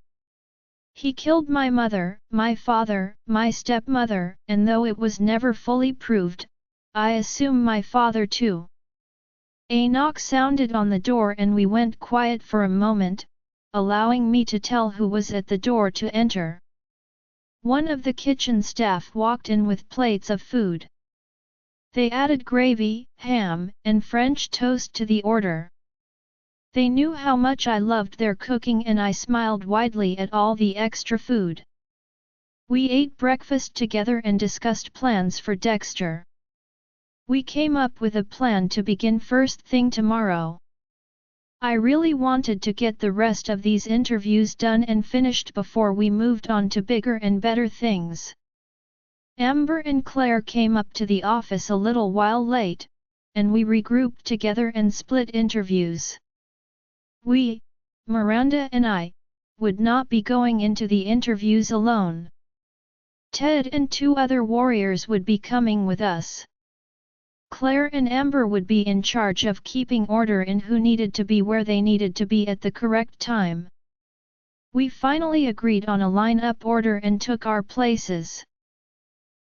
He killed my mother, my father, my stepmother, and though it was never fully proved, I assume my father too. A knock sounded on the door and we went quiet for a moment, allowing me to tell who was at the door to enter. One of the kitchen staff walked in with plates of food. They added gravy, ham, and French toast to the order. They knew how much I loved their cooking and I smiled widely at all the extra food. We ate breakfast together and discussed plans for Dexter. We came up with a plan to begin first thing tomorrow. I really wanted to get the rest of these interviews done and finished before we moved on to bigger and better things. Amber and Claire came up to the office a little while late, and we regrouped together and split interviews. We, Miranda and I, would not be going into the interviews alone. Ted and 2 other warriors would be coming with us. Claire and Amber would be in charge of keeping order in who needed to be where they needed to be at the correct time. We finally agreed on a line-up order and took our places.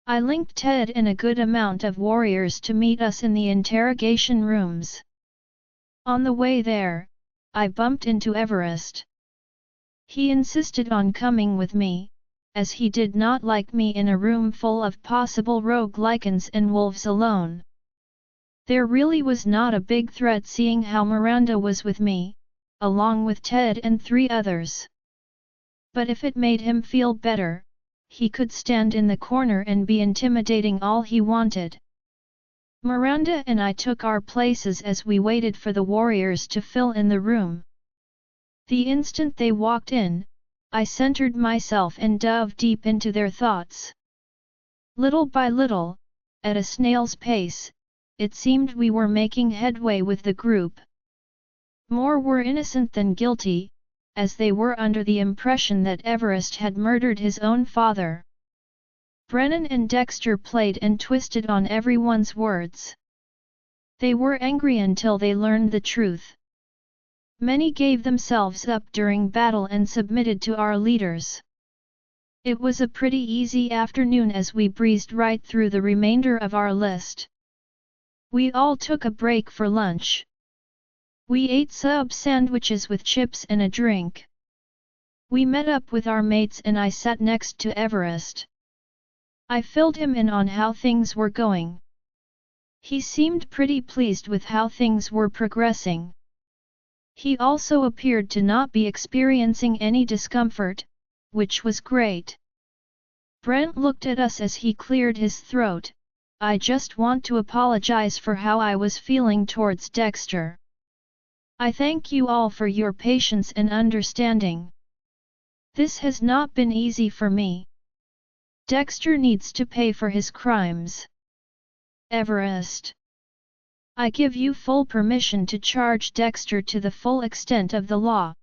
I linked Ted and a good amount of warriors to meet us in the interrogation rooms. On the way there, I bumped into Everest. He insisted on coming with me, as he did not like me in a room full of possible rogue lichens and wolves alone. There really was not a big threat seeing how Miranda was with me, along with Ted and 3 others. But if it made him feel better, he could stand in the corner and be intimidating all he wanted. Miranda and I took our places as we waited for the warriors to fill in the room. The instant they walked in, I centered myself and dove deep into their thoughts. Little by little, at a snail's pace, it seemed we were making headway with the group. More were innocent than guilty, as they were under the impression that Everest had murdered his own father. Brennan and Dexter played and twisted on everyone's words. They were angry until they learned the truth. Many gave themselves up during battle and submitted to our leaders. It was a pretty easy afternoon as we breezed right through the remainder of our list. We all took a break for lunch. We ate sub sandwiches with chips and a drink. We met up with our mates and I sat next to Everest. I filled him in on how things were going. He seemed pretty pleased with how things were progressing. He also appeared to not be experiencing any discomfort, which was great. Brent looked at us as he cleared his throat. I just want to apologize for how I was feeling towards Dexter. I thank you all for your patience and understanding. This has not been easy for me. Dexter needs to pay for his crimes. Everest. I give you full permission to charge Dexter to the full extent of the law.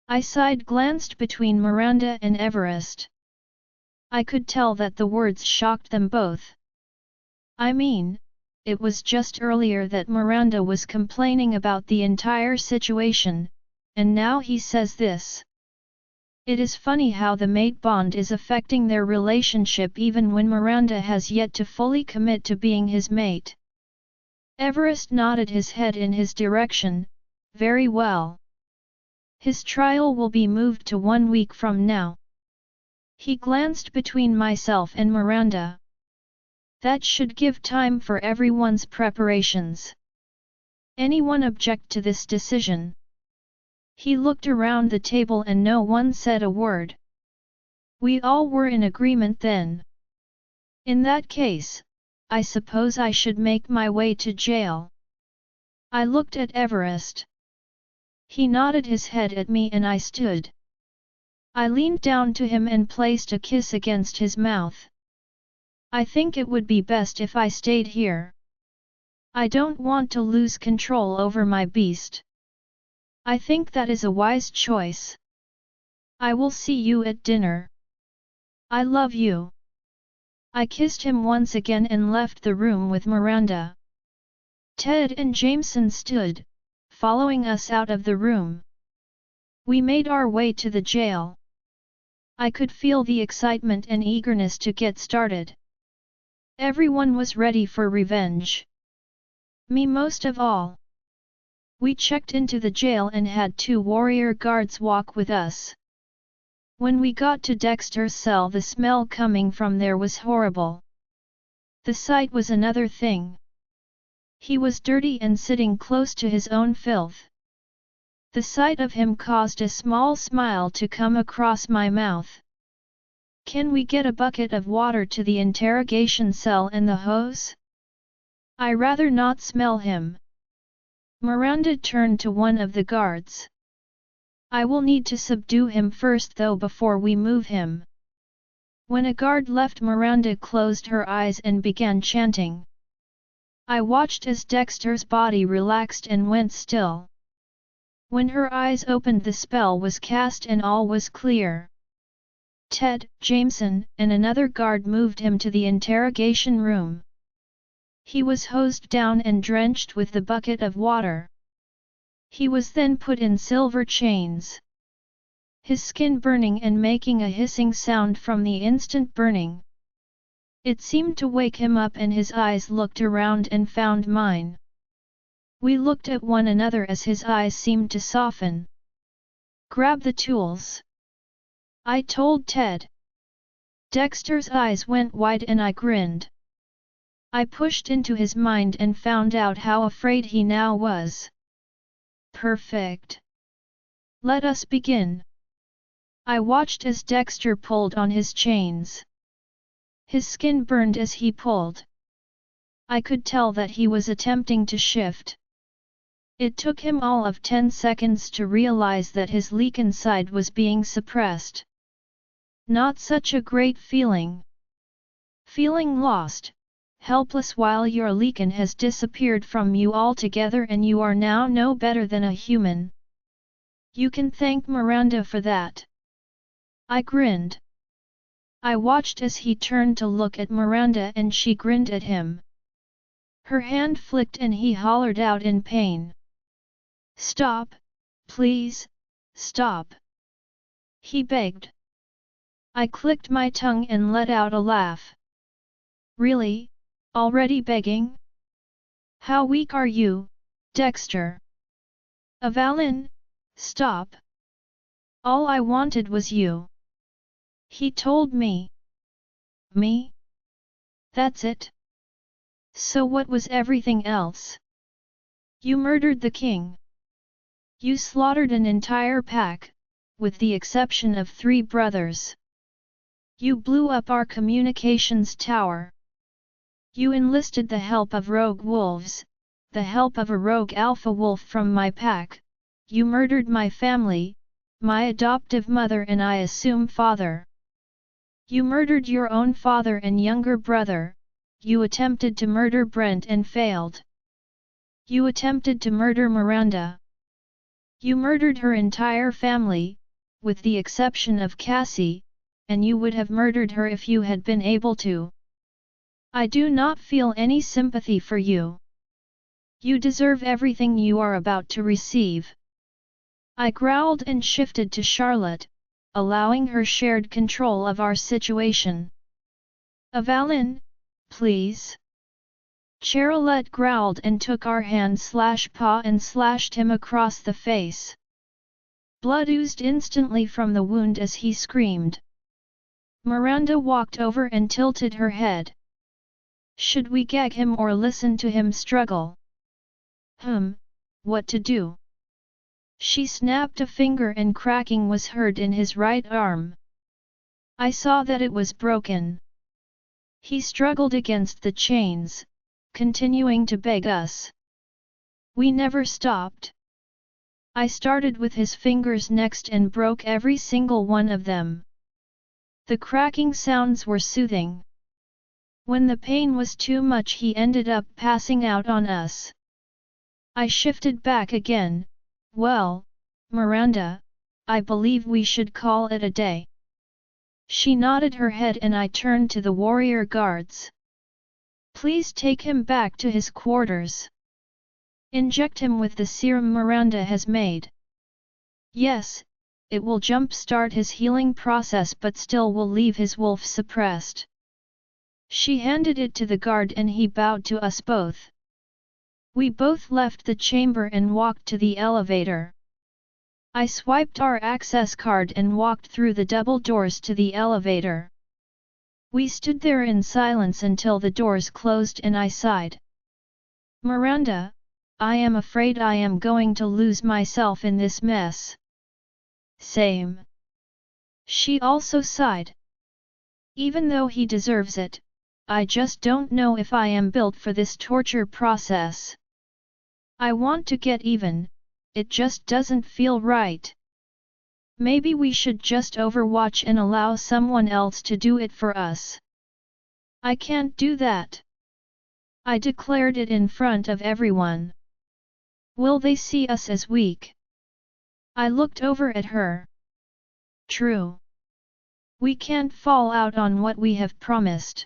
I side-glanced between Miranda and Everest. I could tell that the words shocked them both. I mean, it was just earlier that Miranda was complaining about the entire situation, and now he says this. It is funny how the mate bond is affecting their relationship even when Miranda has yet to fully commit to being his mate. Everest nodded his head in his direction. Very well. His trial will be moved to 1 week from now. He glanced between myself and Miranda. That should give time for everyone's preparations. Anyone object to this decision? He looked around the table and no one said a word. We all were in agreement then. In that case, I suppose I should make my way to jail. I looked at Everest. He nodded his head at me and I stood. I leaned down to him and placed a kiss against his mouth. I think it would be best if I stayed here. I don't want to lose control over my beast. I think that is a wise choice. I will see you at dinner. I love you. I kissed him once again and left the room with Miranda. Ted and Jameson stood, following us out of the room. We made our way to the jail. I could feel the excitement and eagerness to get started. Everyone was ready for revenge. Me most of all. We checked into the jail and had 2 warrior guards walk with us. When we got to Dexter's cell, the smell coming from there was horrible. The sight was another thing. He was dirty and sitting close to his own filth. The sight of him caused a small smile to come across my mouth. Can we get a bucket of water to the interrogation cell and the hose? I rather not smell him. Miranda turned to one of the guards. I will need to subdue him first though before we move him. When a guard left, Miranda closed her eyes and began chanting. I watched as Dexter's body relaxed and went still. When her eyes opened, the spell was cast and all was clear. Ted, Jameson, and another guard moved him to the interrogation room. He was hosed down and drenched with the bucket of water. He was then put in silver chains. His skin burning and making a hissing sound from the instant burning. It seemed to wake him up and his eyes looked around and found mine. We looked at one another as his eyes seemed to soften. Grab the tools, I told Ted. Dexter's eyes went wide and I grinned. I pushed into his mind and found out how afraid he now was. Perfect. Let us begin. I watched as Dexter pulled on his chains. His skin burned as he pulled. I could tell that he was attempting to shift. It took him all of 10 seconds to realize that his leak inside was being suppressed. Not such a great feeling. Feeling lost, helpless while your leakin has disappeared from you altogether and you are now no better than a human. You can thank Miranda for that. I grinned. I watched as he turned to look at Miranda and she grinned at him. Her hand flicked and he hollered out in pain. Stop, please, stop. He begged. I clicked my tongue and let out a laugh. Really? Already begging? How weak are you, Dexter? Avalynn, stop. All I wanted was you. He told me. Me? That's it. So what was everything else? You murdered the king. You slaughtered an entire pack, with the exception of 3 brothers. You blew up our communications tower. You enlisted the help of rogue wolves, the help of a rogue alpha wolf from my pack. You murdered my family, my adoptive mother and I assume father. You murdered your own father and younger brother. You attempted to murder Brent and failed. You attempted to murder Miranda. You murdered her entire family, with the exception of Cassie, and you would have murdered her if you had been able to. I do not feel any sympathy for you. You deserve everything you are about to receive. I growled and shifted to Charlotte, allowing her shared control of our situation. Avalynn, please. Charlotte growled and took our hand/paw and slashed him across the face. Blood oozed instantly from the wound as he screamed. Miranda walked over and tilted her head. Should we gag him or listen to him struggle? What to do? She snapped a finger and cracking was heard in his right arm. I saw that it was broken. He struggled against the chains, continuing to beg us. We never stopped. I started with his fingers next and broke every single one of them. The cracking sounds were soothing. When the pain was too much he ended up passing out on us. I shifted back again. Well, Miranda, I believe we should call it a day. She nodded her head and I turned to the warrior guards. Please take him back to his quarters. Inject him with the serum Miranda has made. Yes, it will jumpstart his healing process but still will leave his wolf suppressed. She handed it to the guard and he bowed to us both. We both left the chamber and walked to the elevator. I swiped our access card and walked through the double doors to the elevator. We stood there in silence until the doors closed and I sighed. Miranda, I am afraid I am going to lose myself in this mess. Same. She also sighed. Even though he deserves it, I just don't know if I am built for this torture process. I want to get even, it just doesn't feel right. Maybe we should just overwatch and allow someone else to do it for us. I can't do that. I declared it in front of everyone. Will they see us as weak? I looked over at her. True. We can't fall out on what we have promised.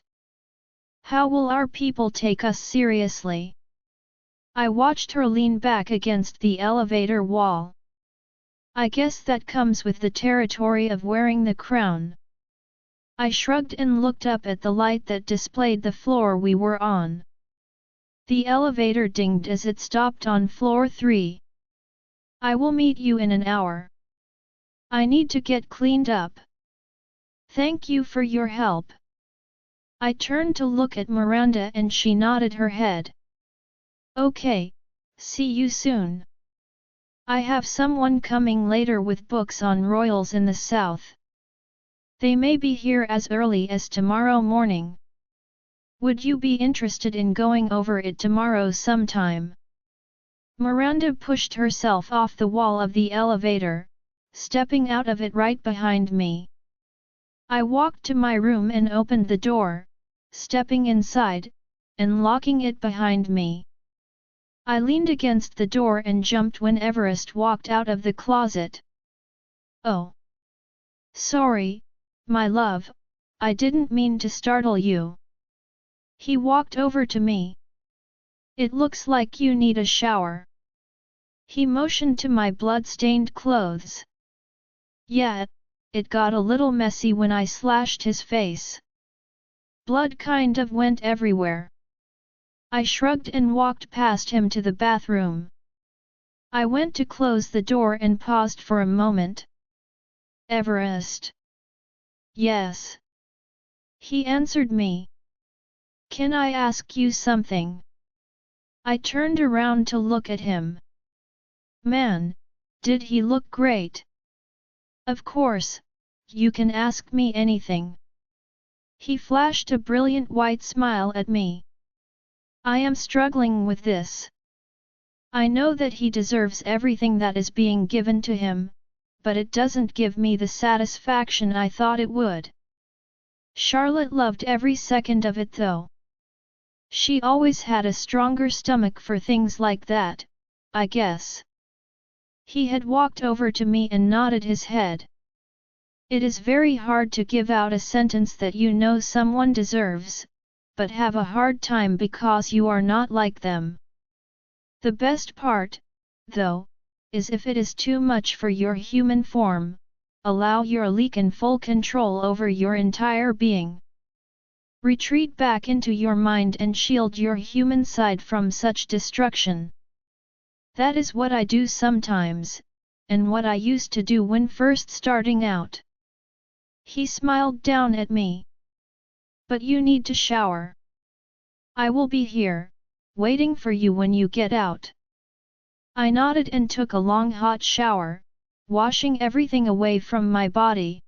How will our people take us seriously? I watched her lean back against the elevator wall. I guess that comes with the territory of wearing the crown. I shrugged and looked up at the light that displayed the floor we were on. The elevator dinged as it stopped on floor 3. I will meet you in an hour. I need to get cleaned up. Thank you for your help. I turned to look at Miranda and she nodded her head. Okay, see you soon. I have someone coming later with books on royals in the south. They may be here as early as tomorrow morning. Would you be interested in going over it tomorrow sometime? Miranda pushed herself off the wall of the elevator, stepping out of it right behind me. I walked to my room and opened the door, stepping inside, and locking it behind me. I leaned against the door and jumped when Everest walked out of the closet. Oh. Sorry, my love, I didn't mean to startle you. He walked over to me. It looks like you need a shower. He motioned to my blood-stained clothes. Yeah, it got a little messy when I slashed his face. Blood kind of went everywhere. I shrugged and walked past him to the bathroom. I went to close the door and paused for a moment. Everest. Yes. He answered me. Can I ask you something? I turned around to look at him. Man, did he look great? Of course, you can ask me anything. He flashed a brilliant white smile at me. I am struggling with this. I know that he deserves everything that is being given to him, but it doesn't give me the satisfaction I thought it would. Charlotte loved every second of it though. She always had a stronger stomach for things like that, I guess. He had walked over to me and nodded his head. It is very hard to give out a sentence that you know someone deserves, but have a hard time because you are not like them. The best part, though, is if it is too much for your human form, allow your leak in full control over your entire being. Retreat back into your mind and shield your human side from such destruction. That is what I do sometimes, and what I used to do when first starting out. He smiled down at me. But you need to shower. I will be here, waiting for you when you get out. I nodded and took a long hot shower, washing everything away from my body.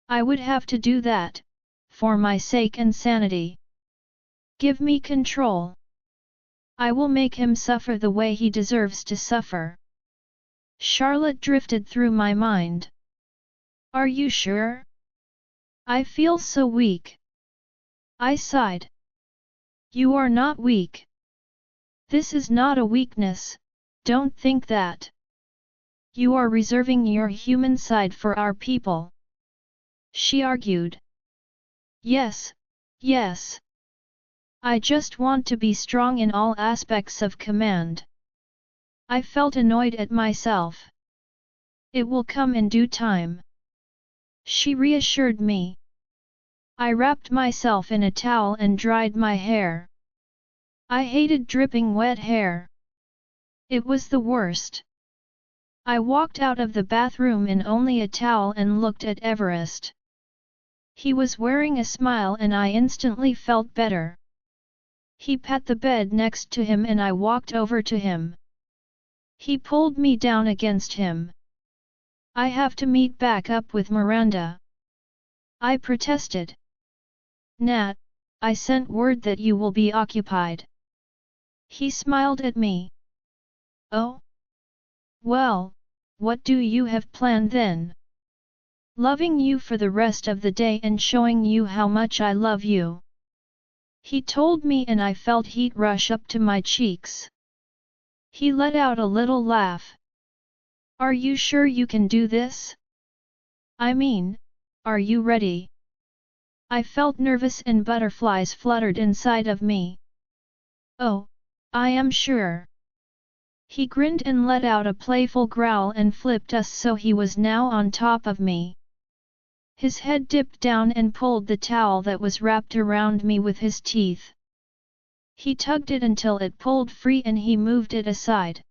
I would have to do that, for my sake and sanity. Give me control. I will make him suffer the way he deserves to suffer. Charlotte drifted through my mind. Are you sure? I feel so weak. I sighed. You are not weak. This is not a weakness, don't think that. You are reserving your human side for our people. She argued. Yes, yes. I just want to be strong in all aspects of command. I felt annoyed at myself. It will come in due time. She reassured me. I wrapped myself in a towel and dried my hair. I hated dripping wet hair. It was the worst. I walked out of the bathroom in only a towel and looked at Everest. He was wearing a smile and I instantly felt better. He pat the bed next to him and I walked over to him. He pulled me down against him. I have to meet back up with Miranda. I protested. Nat, I sent word that you will be occupied. He smiled at me. Oh? Well, what do you have planned then? Loving you for the rest of the day and showing you how much I love you. He told me and I felt heat rush up to my cheeks. He let out a little laugh. Are you sure you can do this? I mean, are you ready? I felt nervous and butterflies fluttered inside of me. Oh, I am sure. He grinned and let out a playful growl and flipped us so he was now on top of me. His head dipped down and pulled the towel that was wrapped around me with his teeth. He tugged it until it pulled free and he moved it aside.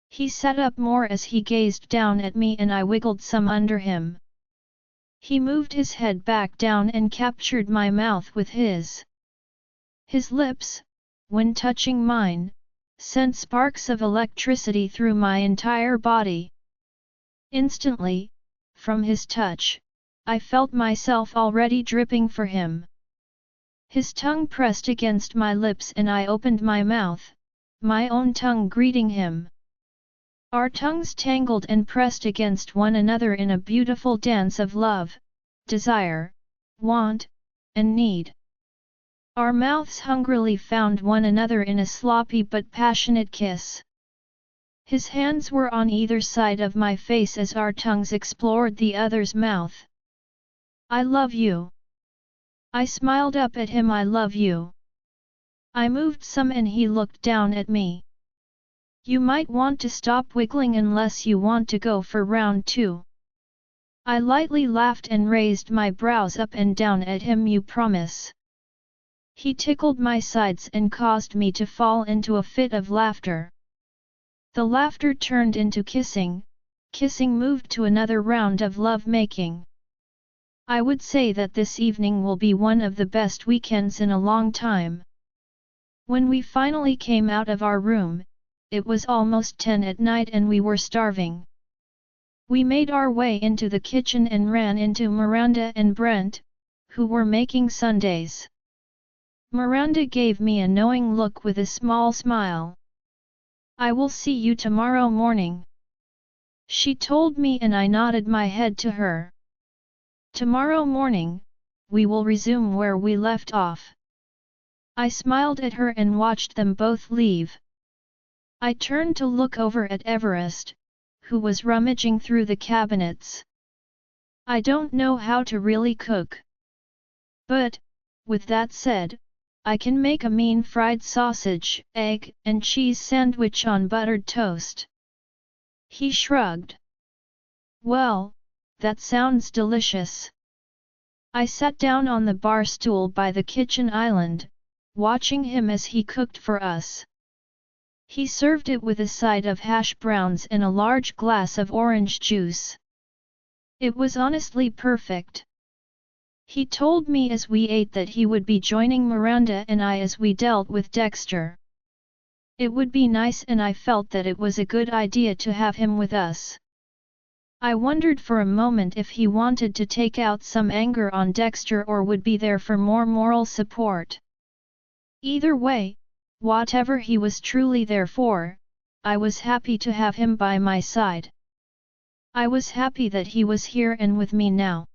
He sat up more as he gazed down at me and I wiggled some under him. He moved his head back down and captured my mouth with his. His lips, when touching mine, sent sparks of electricity through my entire body. Instantly, from his touch, I felt myself already dripping for him. His tongue pressed against my lips and I opened my mouth, my own tongue greeting him. Our tongues tangled and pressed against one another in a beautiful dance of love, desire, want, and need. Our mouths hungrily found one another in a sloppy but passionate kiss. His hands were on either side of my face as our tongues explored the other's mouth. I love you. I smiled up at him. I love you. I moved some and he looked down at me. You might want to stop wiggling unless you want to go for round 2. I lightly laughed and raised my brows up and down at him. You promise? He tickled my sides and caused me to fall into a fit of laughter. The laughter turned into kissing, kissing moved to another round of love-making. I would say that this evening will be one of the best weekends in a long time. When we finally came out of our room, it was almost 10 at night and we were starving. We made our way into the kitchen and ran into Miranda and Brent, who were making sundaes. Miranda gave me a knowing look with a small smile. I will see you tomorrow morning, she told me, and I nodded my head to her. Tomorrow morning, we will resume where we left off. I smiled at her and watched them both leave. I turned to look over at Everest, who was rummaging through the cabinets. I don't know how to really cook. But, with that said, I can make a mean fried sausage, egg, and cheese sandwich on buttered toast. He shrugged. Well, that sounds delicious. I sat down on the bar stool by the kitchen island, watching him as he cooked for us. He served it with a side of hash browns and a large glass of orange juice. It was honestly perfect. He told me as we ate that he would be joining Miranda and I as we dealt with Dexter. It would be nice, and I felt that it was a good idea to have him with us. I wondered for a moment if he wanted to take out some anger on Dexter or would be there for more moral support. Either way, whatever he was truly there for, I was happy to have him by my side. I was happy that he was here and with me now.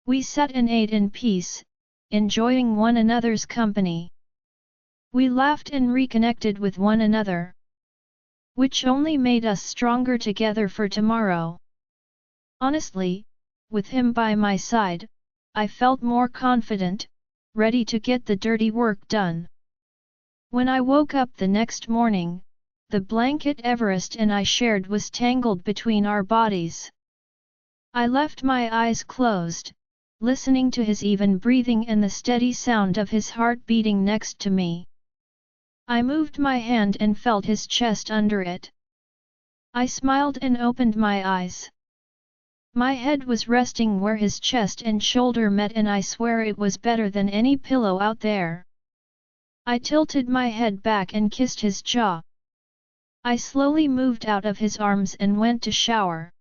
We sat and ate in peace, enjoying one another's company. We laughed and reconnected with one another, which only made us stronger together for tomorrow. Honestly, with him by my side, I felt more confident, ready to get the dirty work done. When I woke up the next morning, the blanket Everest and I shared was tangled between our bodies. I left my eyes closed, listening to his even breathing and the steady sound of his heart beating next to me. I moved my hand and felt his chest under it. I smiled and opened my eyes. My head was resting where his chest and shoulder met, and I swear it was better than any pillow out there. I tilted my head back and kissed his jaw. I slowly moved out of his arms and went to shower.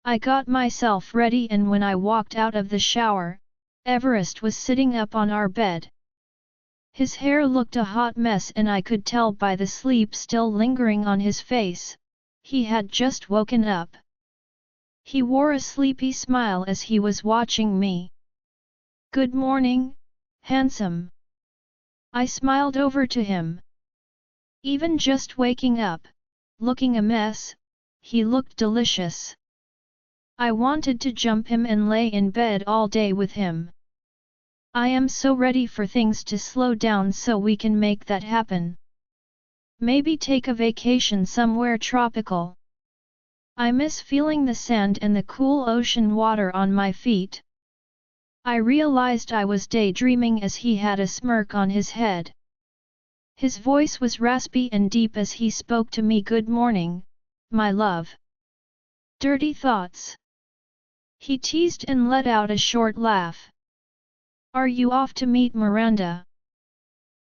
I got myself ready, and when I walked out of the shower, Everest was sitting up on our bed. His hair looked a hot mess, and I could tell by the sleep still lingering on his face, he had just woken up. He wore a sleepy smile as he was watching me. "Good morning, handsome." I smiled over to him. Even just waking up, looking a mess, he looked delicious. I wanted to jump him and lay in bed all day with him. I am so ready for things to slow down so we can make that happen. Maybe take a vacation somewhere tropical. I miss feeling the sand and the cool ocean water on my feet. I realized I was daydreaming as he had a smirk on his head. His voice was raspy and deep as he spoke to me. "Good morning, my love." Dirty thoughts. He teased and let out a short laugh. Are you off to meet Miranda?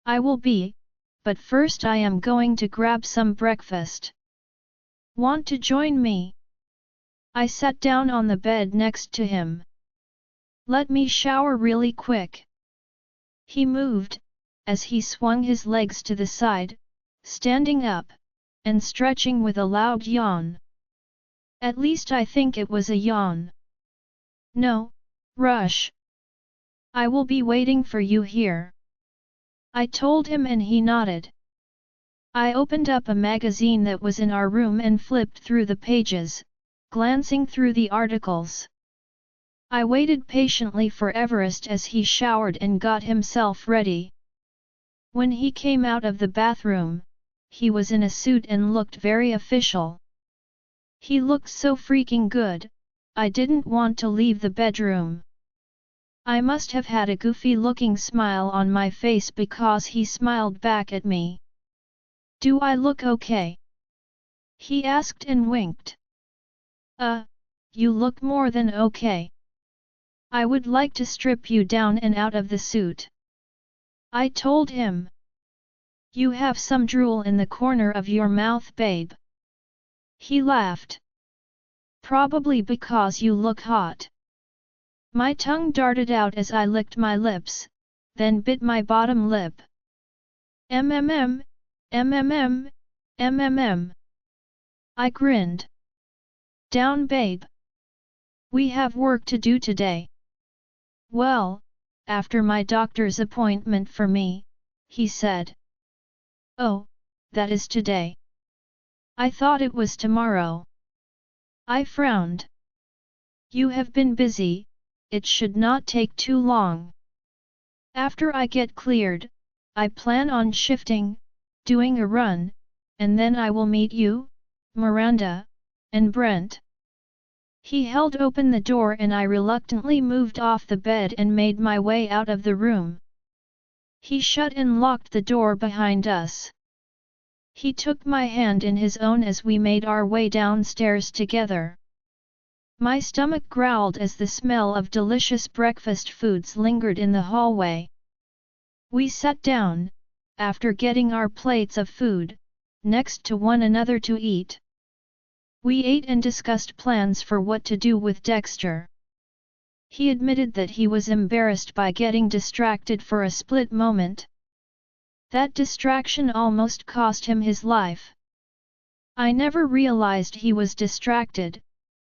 I will be, but first I am going to grab some breakfast. Want to join me? I sat down on the bed next to him. Let me shower really quick. He moved, as he swung his legs to the side, standing up, and stretching with a loud yawn. At least I think it was a yawn. No, rush. I will be waiting for you here. I told him and he nodded. I opened up a magazine that was in our room and flipped through the pages, glancing through the articles. I waited patiently for Everest as he showered and got himself ready. When he came out of the bathroom, he was in a suit and looked very official. He looked so freaking good, I didn't want to leave the bedroom. I must have had a goofy-looking smile on my face because he smiled back at me. Do I look okay? He asked and winked. You look more than okay. I would like to strip you down and out of the suit. I told him. You have some drool in the corner of your mouth, babe. He laughed. Probably because you look hot. My tongue darted out as I licked my lips, then bit my bottom lip. MMM, MMM, MMM. I grinned. Down, babe. We have work to do today. Well, after my doctor's appointment for me, he said. Oh, that is today. I thought it was tomorrow. I frowned. You have been busy, it should not take too long. After I get cleared, I plan on shifting, doing a run, and then I will meet you, Miranda, and Brent. He held open the door and I reluctantly moved off the bed and made my way out of the room. He shut and locked the door behind us. He took my hand in his own as we made our way downstairs together. My stomach growled as the smell of delicious breakfast foods lingered in the hallway. We sat down, after getting our plates of food, next to one another to eat. We ate and discussed plans for what to do with Dexter. He admitted that he was embarrassed by getting distracted for a split moment. That distraction almost cost him his life. I never realized he was distracted,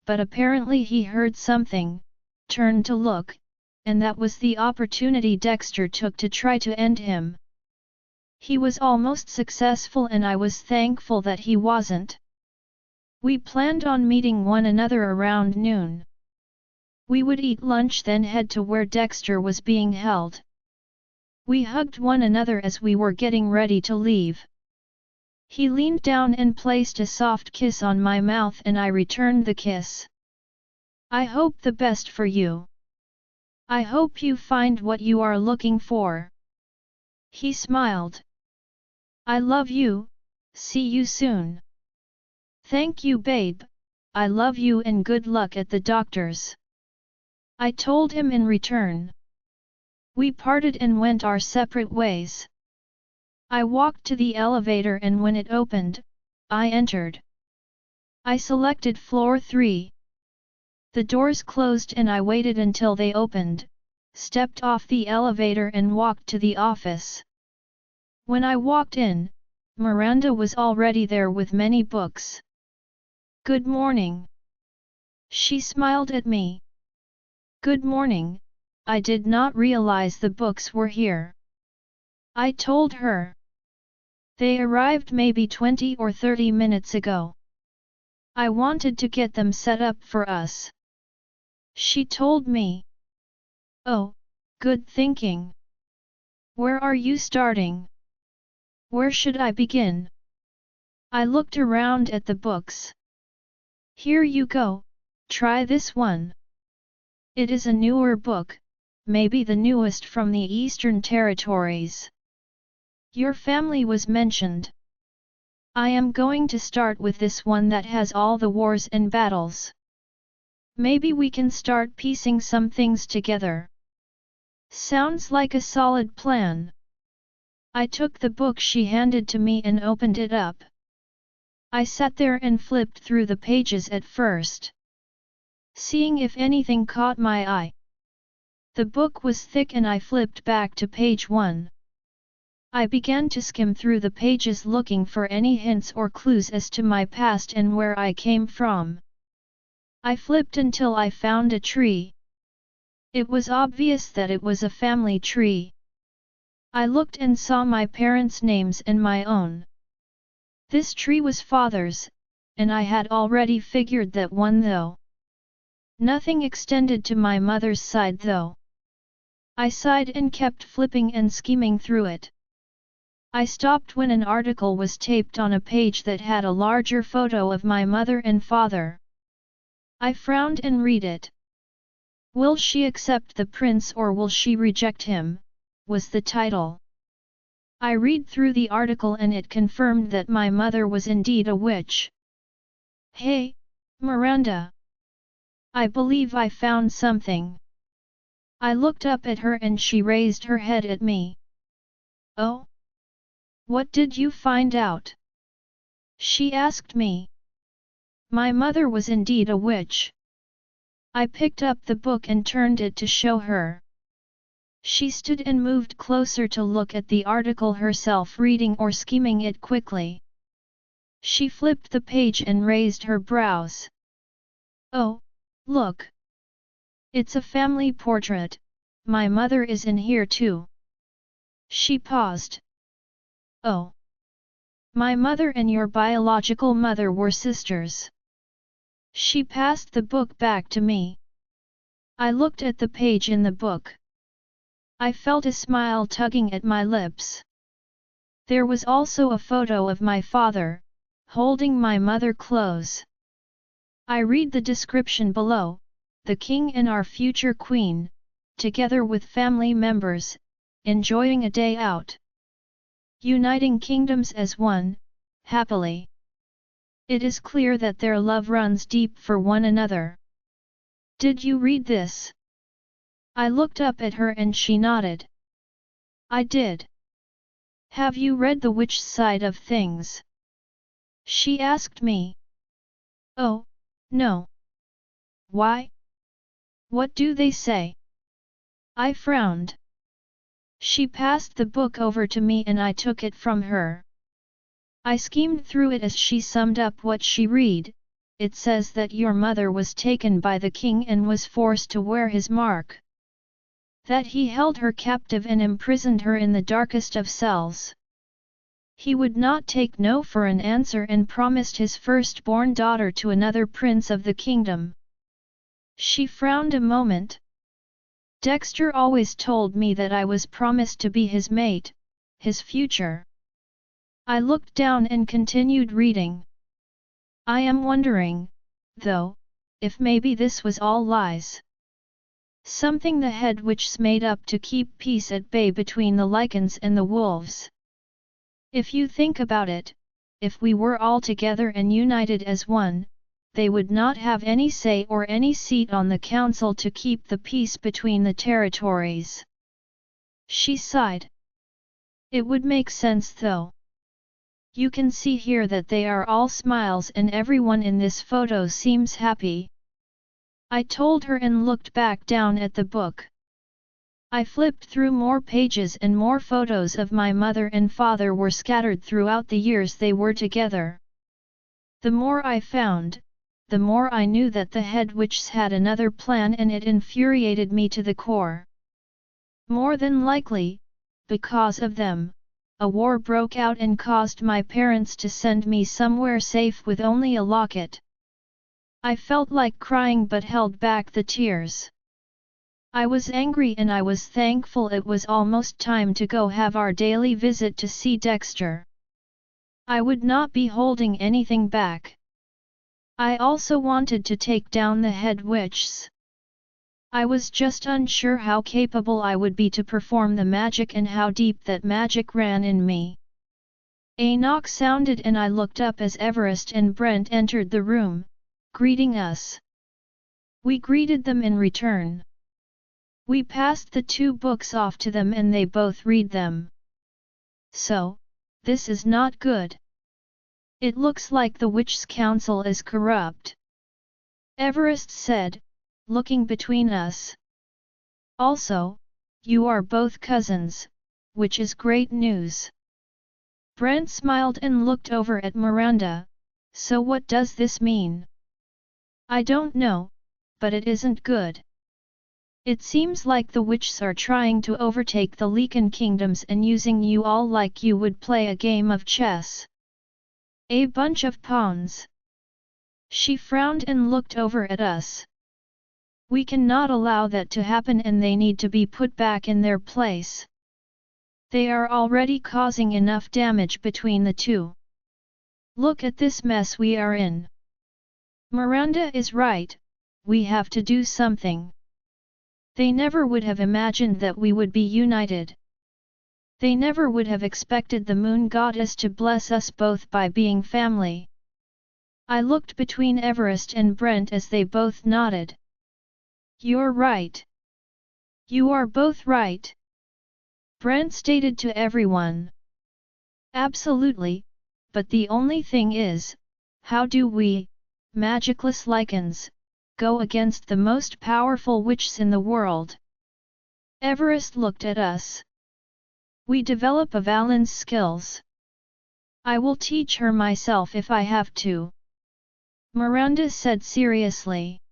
but apparently he heard something, turned to look, and that was the opportunity Dexter took to try to end him. He was almost successful and I was thankful that he wasn't. We planned on meeting one another around noon. We would eat lunch then head to where Dexter was being held. We hugged one another as we were getting ready to leave. He leaned down and placed a soft kiss on my mouth and I returned the kiss. I hope the best for you. I hope you find what you are looking for. He smiled. I love you, see you soon. Thank you, babe, I love you and good luck at the doctor's. I told him in return. We parted and went our separate ways. I walked to the elevator and when it opened, I entered. I selected floor 3. The doors closed and I waited until they opened, stepped off the elevator and walked to the office. When I walked in, Miranda was already there with many books. Good morning. She smiled at me. Good morning, I did not realize the books were here. I told her. They arrived maybe 20 or 30 minutes ago. I wanted to get them set up for us. She told me. Oh, good thinking. Where are you starting? Where should I begin? I looked around at the books. Here you go, try this one. It is a newer book, maybe the newest from the Eastern Territories. Your family was mentioned. I am going to start with this one that has all the wars and battles. Maybe we can start piecing some things together. Sounds like a solid plan. I took the book she handed to me and opened it up. I sat there and flipped through the pages at first, seeing if anything caught my eye. The book was thick and I flipped back to page 1. I began to skim through the pages looking for any hints or clues as to my past and where I came from. I flipped until I found a tree. It was obvious that it was a family tree. I looked and saw my parents' names and my own. This tree was father's, and I had already figured that one though. Nothing extended to my mother's side though. I sighed and kept flipping and skimming through it. I stopped when an article was taped on a page that had a larger photo of my mother and father. I frowned and read it. "Will she accept the prince or will she reject him?" was the title. I read through the article and it confirmed that my mother was indeed a witch. "Hey, Miranda! I believe I found something." I looked up at her and she raised her head at me. "Oh? What did you find out?" she asked me. My mother was indeed a witch. I picked up the book and turned it to show her. She stood and moved closer to look at the article herself, reading or skimming it quickly. She flipped the page and raised her brows. "Oh, look! It's a family portrait, my mother is in here too." She paused. "Oh! My mother and your biological mother were sisters." She passed the book back to me. I looked at the page in the book. I felt a smile tugging at my lips. There was also a photo of my father, holding my mother close. I read the description below: "The king and our future queen, together with family members, enjoying a day out. Uniting kingdoms as one, happily. It is clear that their love runs deep for one another." Did you read this? I looked up at her and she nodded. I did. Have you read The Witch's Side of Things? She asked me. Oh, no. Why? What do they say? I frowned. She passed the book over to me and I took it from her. I skimmed through it as she summed up what she read. It says that your mother was taken by the king and was forced to wear his mark. That he held her captive and imprisoned her in the darkest of cells. He would not take no for an answer and promised his firstborn daughter to another prince of the kingdom. She frowned a moment. Dexter always told me that I was promised to be his mate, his future. I looked down and continued reading. I am wondering, though, if maybe this was all lies. Something the head witches made up to keep peace at bay between the Lycans and the wolves. If you think about it, if we were all together and united as one, they would not have any say or any seat on the council to keep the peace between the territories. She sighed. It would make sense though. You can see here that they are all smiles and everyone in this photo seems happy. I told her and looked back down at the book. I flipped through more pages and more photos of my mother and father were scattered throughout the years they were together. The more I found, the more I knew that the head witches had another plan and it infuriated me to the core. More than likely, because of them, a war broke out and caused my parents to send me somewhere safe with only a locket. I felt like crying but held back the tears. I was angry and I was thankful it was almost time to go have our daily visit to see Dexter. I would not be holding anything back. I also wanted to take down the head witches. I was just unsure how capable I would be to perform the magic and how deep that magic ran in me. A knock sounded and I looked up as Everest and Brent entered the room, greeting us. We greeted them in return. We passed the 2 books off to them and they both read them. So, this is not good. It looks like the Witch's Council is corrupt. Everest said, looking between us. Also, you are both cousins, which is great news. Brent smiled and looked over at Miranda. So what does this mean? I don't know, but it isn't good. It seems like the witches are trying to overtake the Leaken kingdoms and using you all like you would play a game of chess. A bunch of pawns. She frowned and looked over at us. We cannot allow that to happen and they need to be put back in their place. They are already causing enough damage between the two. Look at this mess we are in. Miranda is right, we have to do something. They never would have imagined that we would be united. They never would have expected the moon goddess to bless us both by being family. I looked between Everest and Brent as they both nodded. You're right. You are both right. Brent stated to everyone. Absolutely, but the only thing is, how do we, magicless lichens, go against the most powerful witches in the world? Everest looked at us. We develop Avalyn's skills. I will teach her myself if I have to. Miranda said seriously.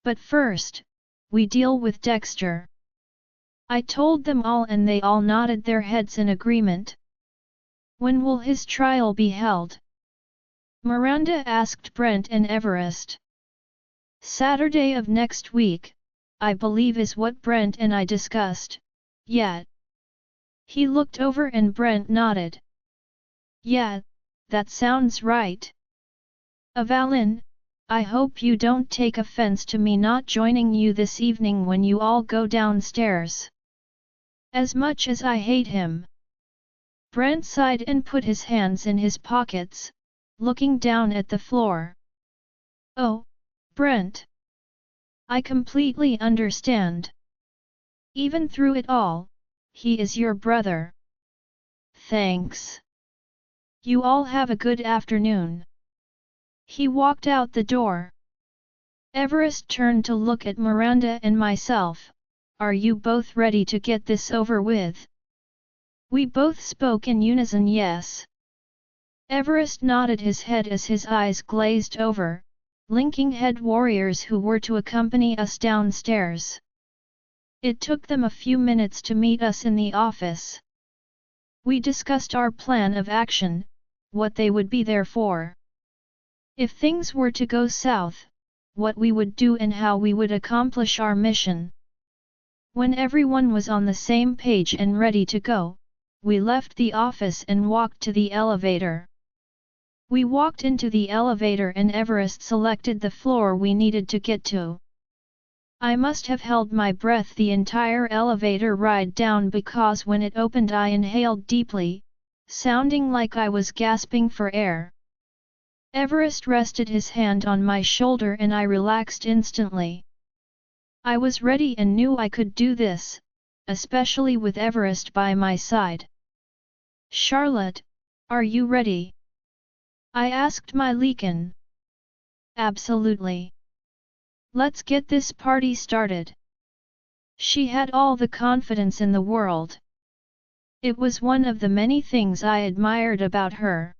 But first, we deal with Dexter. I told them all and they all nodded their heads in agreement. When will his trial be held? Miranda asked Brent and Everest. Saturday of next week, I believe is what Brent and I discussed, yet. He looked over and Brent nodded. Yeah, that sounds right. Avalynn, I hope you don't take offense to me not joining you this evening when you all go downstairs. As much as I hate him. Brent sighed and put his hands in his pockets, looking down at the floor. Oh, Brent. I completely understand. Even through it all, he is your brother. Thanks. You all have a good afternoon. He walked out the door. Everest turned to look at Miranda and myself. Are you both ready to get this over with? We both spoke in unison yes. Everest nodded his head as his eyes glazed over, linking head warriors who were to accompany us downstairs. It took them a few minutes to meet us in the office. We discussed our plan of action, what they would be there for. If things were to go south, what we would do and how we would accomplish our mission. When everyone was on the same page and ready to go, we left the office and walked to the elevator. We walked into the elevator and Everest selected the floor we needed to get to. I must have held my breath the entire elevator ride down because when it opened I inhaled deeply, sounding like I was gasping for air. Everest rested his hand on my shoulder and I relaxed instantly. I was ready and knew I could do this, especially with Everest by my side. Charlotte, are you ready? I asked my Leaken. Absolutely. Let's get this party started. She had all the confidence in the world. It was one of the many things I admired about her.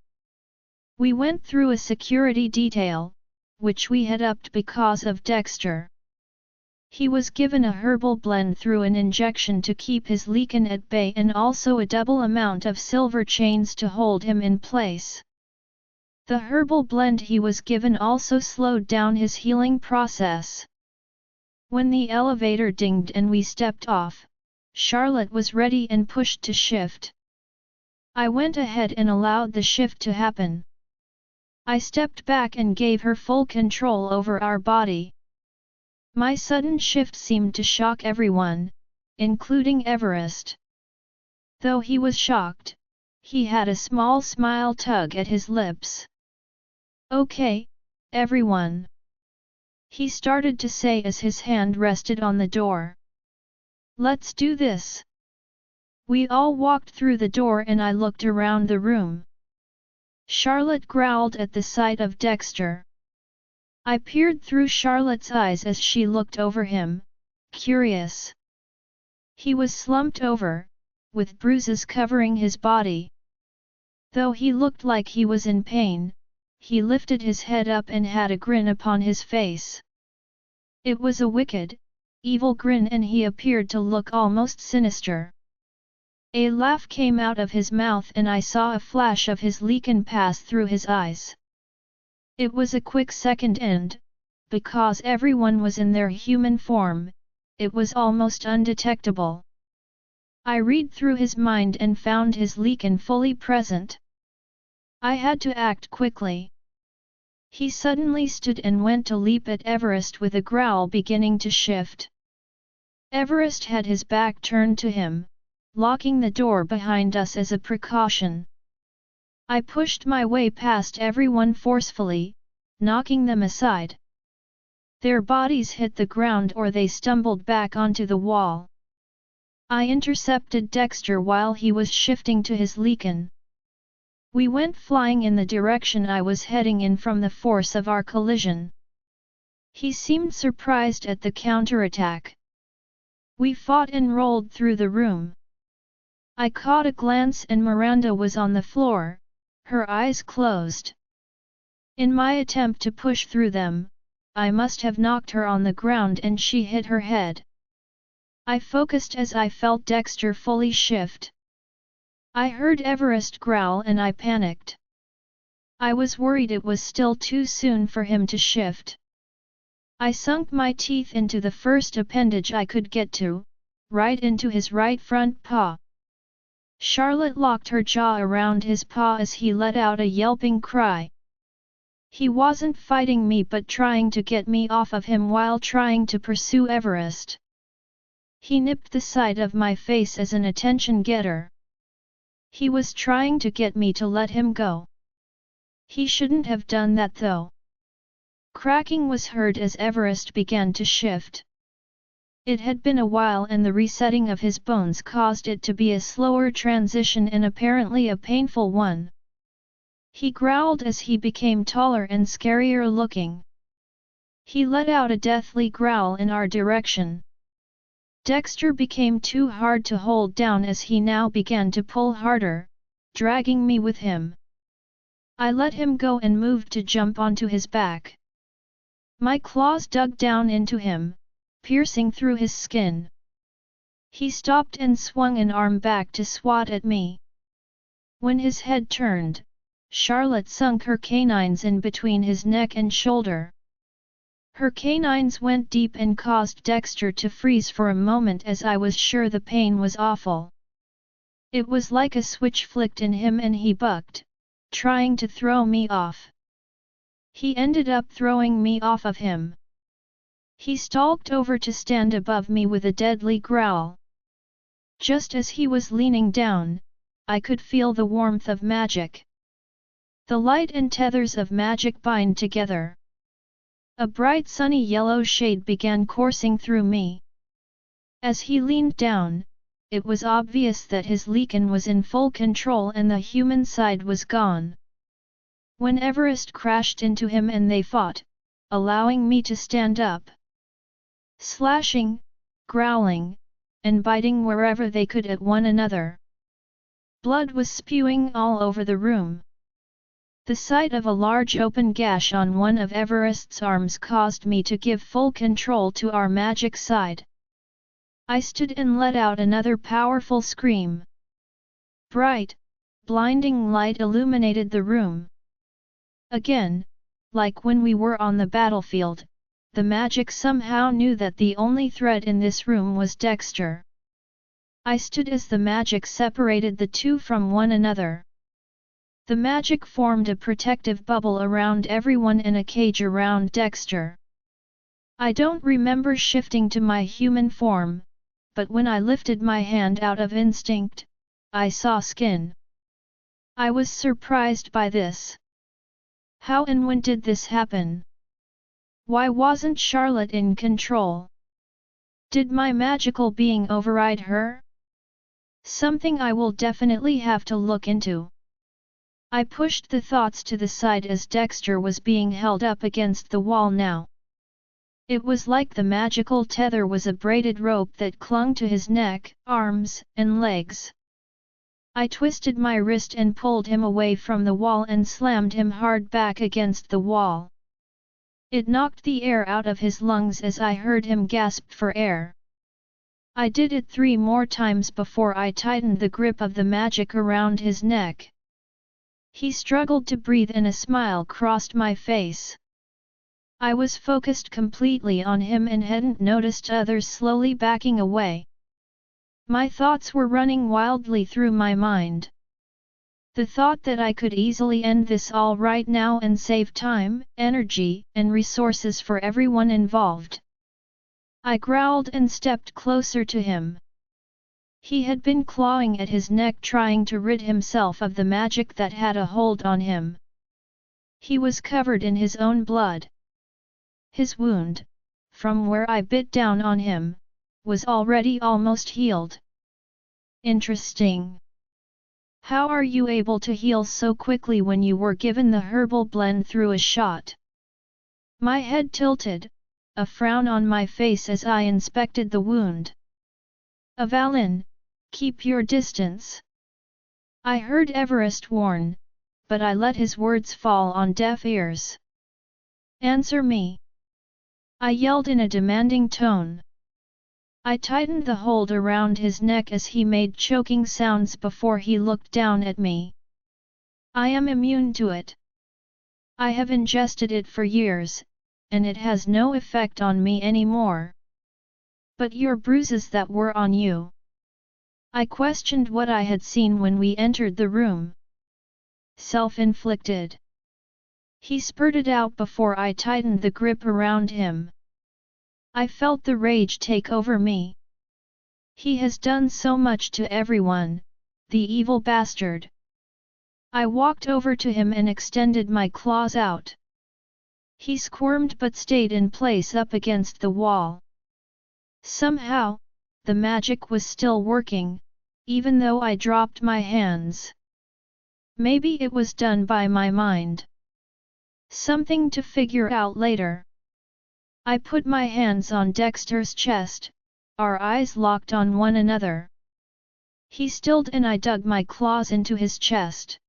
We went through a security detail, which we had upped because of Dexter. He was given a herbal blend through an injection to keep his Leaken at bay and also a double amount of silver chains to hold him in place. The herbal blend he was given also slowed down his healing process. When the elevator dinged and we stepped off, Charlotte was ready and pushed to shift. I went ahead and allowed the shift to happen. I stepped back and gave her full control over our body. My sudden shift seemed to shock everyone, including Everest. Though he was shocked, he had a small smile tug at his lips. Okay, everyone. he started to say as his hand rested on the door. "Let's do this." We all walked through the door and I looked around the room. Charlotte growled at the sight of Dexter. I peered through Charlotte's eyes as she looked over him, curious. He was slumped over, with bruises covering his body. Though he looked like he was in pain, he lifted his head up and had a grin upon his face. It was a wicked, evil grin and he appeared to look almost sinister. A laugh came out of his mouth and I saw a flash of his lichen pass through his eyes. It was a quick second and, because everyone was in their human form, it was almost undetectable. I read through his mind and found his lichen fully present. I had to act quickly. He suddenly stood and went to leap at Everest with a growl beginning to shift. Everest had his back turned to him, locking the door behind us as a precaution. I pushed my way past everyone forcefully, knocking them aside. Their bodies hit the ground or they stumbled back onto the wall. I intercepted Dexter while he was shifting to his lichen. We went flying in the direction I was heading in from the force of our collision. He seemed surprised at the counterattack. We fought and rolled through the room. I caught a glance and Miranda was on the floor, her eyes closed. In my attempt to push through them, I must have knocked her on the ground and she hit her head. I focused as I felt Dexter fully shift. I heard Everest growl and I panicked. I was worried it was still too soon for him to shift. I sunk my teeth into the first appendage I could get to, right into his right front paw. Charlotte locked her jaw around his paw as he let out a yelping cry. He wasn't fighting me but trying to get me off of him while trying to pursue Everest. He nipped the side of my face as an attention-getter. He was trying to get me to let him go. He shouldn't have done that though. Cracking was heard as Everest began to shift. It had been a while and the resetting of his bones caused it to be a slower transition and apparently a painful one. He growled as he became taller and scarier looking. He let out a deathly growl in our direction. Dexter became too hard to hold down as he now began to pull harder, dragging me with him. I let him go and moved to jump onto his back. My claws dug down into him, piercing through his skin. He stopped and swung an arm back to swat at me. When his head turned, Charlotte sunk her canines in between his neck and shoulder. Her canines went deep and caused Dexter to freeze for a moment as I was sure the pain was awful. It was like a switch flicked in him and he bucked, trying to throw me off. He ended up throwing me off of him. He stalked over to stand above me with a deadly growl. Just as he was leaning down, I could feel the warmth of magic. The light and tethers of magic bind together. A bright sunny yellow shade began coursing through me. As he leaned down, it was obvious that his lichen was in full control and the human side was gone. When Everest crashed into him and they fought, allowing me to stand up. Slashing, growling, and biting wherever they could at one another. Blood was spewing all over the room. The sight of a large open gash on one of Everest's arms caused me to give full control to our magic side. I stood and let out another powerful scream. Bright, blinding light illuminated the room. Again, like when we were on the battlefield, the magic somehow knew that the only threat in this room was Dexter. I stood as the magic separated the two from one another. The magic formed a protective bubble around everyone and a cage around Dexter. I don't remember shifting to my human form, but when I lifted my hand out of instinct, I saw skin. I was surprised by this. How and when did this happen? Why wasn't Charlotte in control? Did my magical being override her? Something I will definitely have to look into. I pushed the thoughts to the side as Dexter was being held up against the wall now. It was like the magical tether was a braided rope that clung to his neck, arms, and legs. I twisted my wrist and pulled him away from the wall and slammed him hard back against the wall. It knocked the air out of his lungs as I heard him gasp for air. I did it 3 more times before I tightened the grip of the magic around his neck. He struggled to breathe and a smile crossed my face. I was focused completely on him and hadn't noticed others slowly backing away. My thoughts were running wildly through my mind. The thought that I could easily end this all right now and save time, energy, and resources for everyone involved. I growled and stepped closer to him. He had been clawing at his neck trying to rid himself of the magic that had a hold on him. He was covered in his own blood. His wound, from where I bit down on him, was already almost healed. Interesting. How are you able to heal so quickly when you were given the herbal blend through a shot? My head tilted, a frown on my face as I inspected the wound. Avalynn, keep your distance. I heard Everest warn, but I let his words fall on deaf ears. Answer me. I yelled in a demanding tone. I tightened the hold around his neck as he made choking sounds before he looked down at me. I am immune to it. I have ingested it for years, and it has no effect on me anymore. But your bruises that were on you. I questioned what I had seen when we entered the room. Self-inflicted. He spurted out before I tightened the grip around him. I felt the rage take over me. He has done so much to everyone, the evil bastard. I walked over to him and extended my claws out. He squirmed but stayed in place up against the wall. Somehow, the magic was still working, even though I dropped my hands. Maybe it was done by my mind. Something to figure out later. I put my hands on Dexter's chest, our eyes locked on one another. He stilled and I dug my claws into his chest.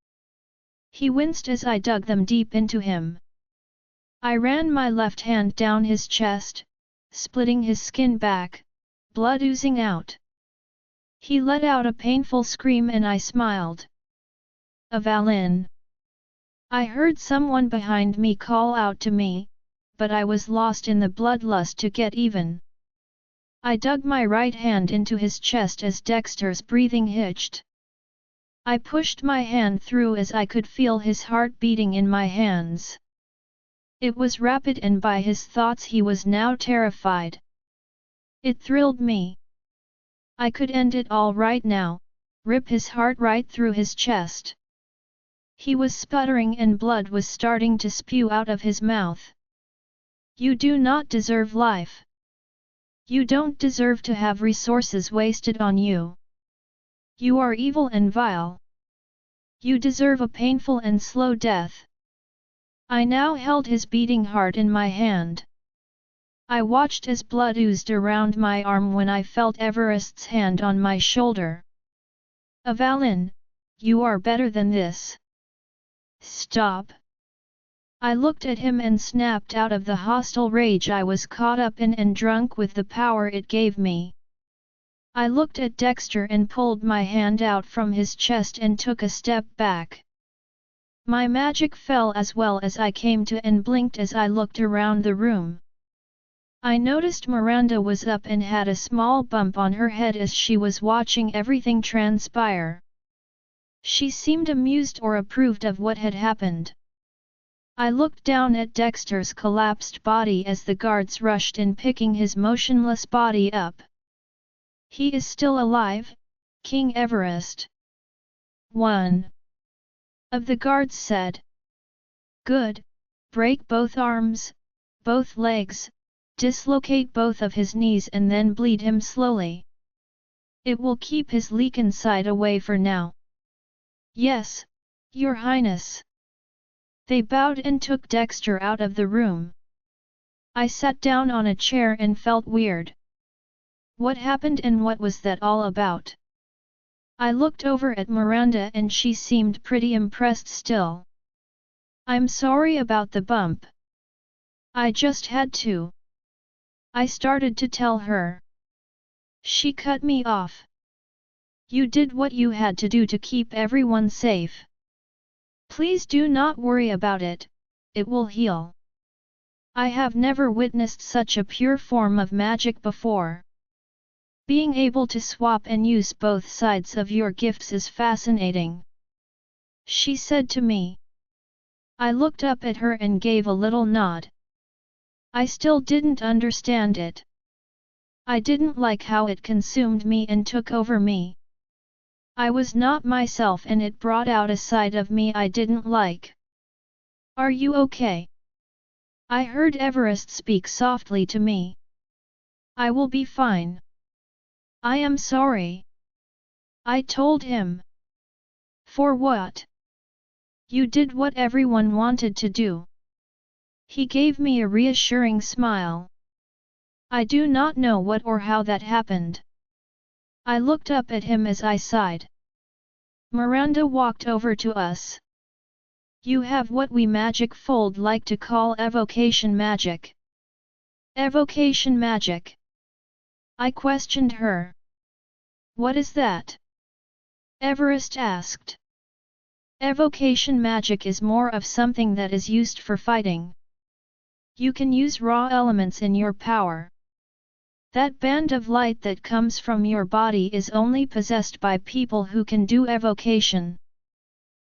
He winced as I dug them deep into him. I ran my left hand down his chest, splitting his skin back, blood oozing out. He let out a painful scream and I smiled. Avalynn. I heard someone behind me call out to me, but I was lost in the bloodlust to get even. I dug my right hand into his chest as Dexter's breathing hitched. I pushed my hand through as I could feel his heart beating in my hands. It was rapid and by his thoughts he was now terrified. It thrilled me. I could end it all right now, rip his heart right through his chest. He was sputtering and blood was starting to spew out of his mouth. You do not deserve life. You don't deserve to have resources wasted on you. You are evil and vile. You deserve a painful and slow death. I now held his beating heart in my hand. I watched as blood oozed around my arm when I felt Everest's hand on my shoulder. Avalynn, you are better than this. Stop. I looked at him and snapped out of the hostile rage I was caught up in and drunk with the power it gave me. I looked at Dexter and pulled my hand out from his chest and took a step back. My magic fell as well as I came to and blinked as I looked around the room. I noticed Miranda was up and had a small bump on her head as she was watching everything transpire. She seemed amused or approved of what had happened. I looked down at Dexter's collapsed body as the guards rushed in picking his motionless body up. He is still alive, King Everest. One of the guards said. Good, break both arms, both legs, dislocate both of his knees and then bleed him slowly. It will keep his leaken side away for now. Yes, Your Highness. They bowed and took Dexter out of the room. I sat down on a chair and felt weird. What happened and what was that all about? I looked over at Miranda and she seemed pretty impressed still. I'm sorry about the bump. I just had to. I started to tell her. She cut me off. You did what you had to do to keep everyone safe. Please do not worry about it, it will heal. I have never witnessed such a pure form of magic before. Being able to swap and use both sides of your gifts is fascinating. She said to me. I looked up at her and gave a little nod. I still didn't understand it. I didn't like how it consumed me and took over me. I was not myself and it brought out a side of me I didn't like. Are you okay? I heard Everest speak softly to me. I will be fine. I am sorry. I told him. For what? You did what everyone wanted to do. He gave me a reassuring smile. I do not know what or how that happened. I looked up at him as I sighed. Miranda walked over to us. You have what we magic fold like to call evocation magic. Evocation magic? I questioned her. What is that? Everest asked. Evocation magic is more of something that is used for fighting. You can use raw elements in your power. That band of light that comes from your body is only possessed by people who can do evocation.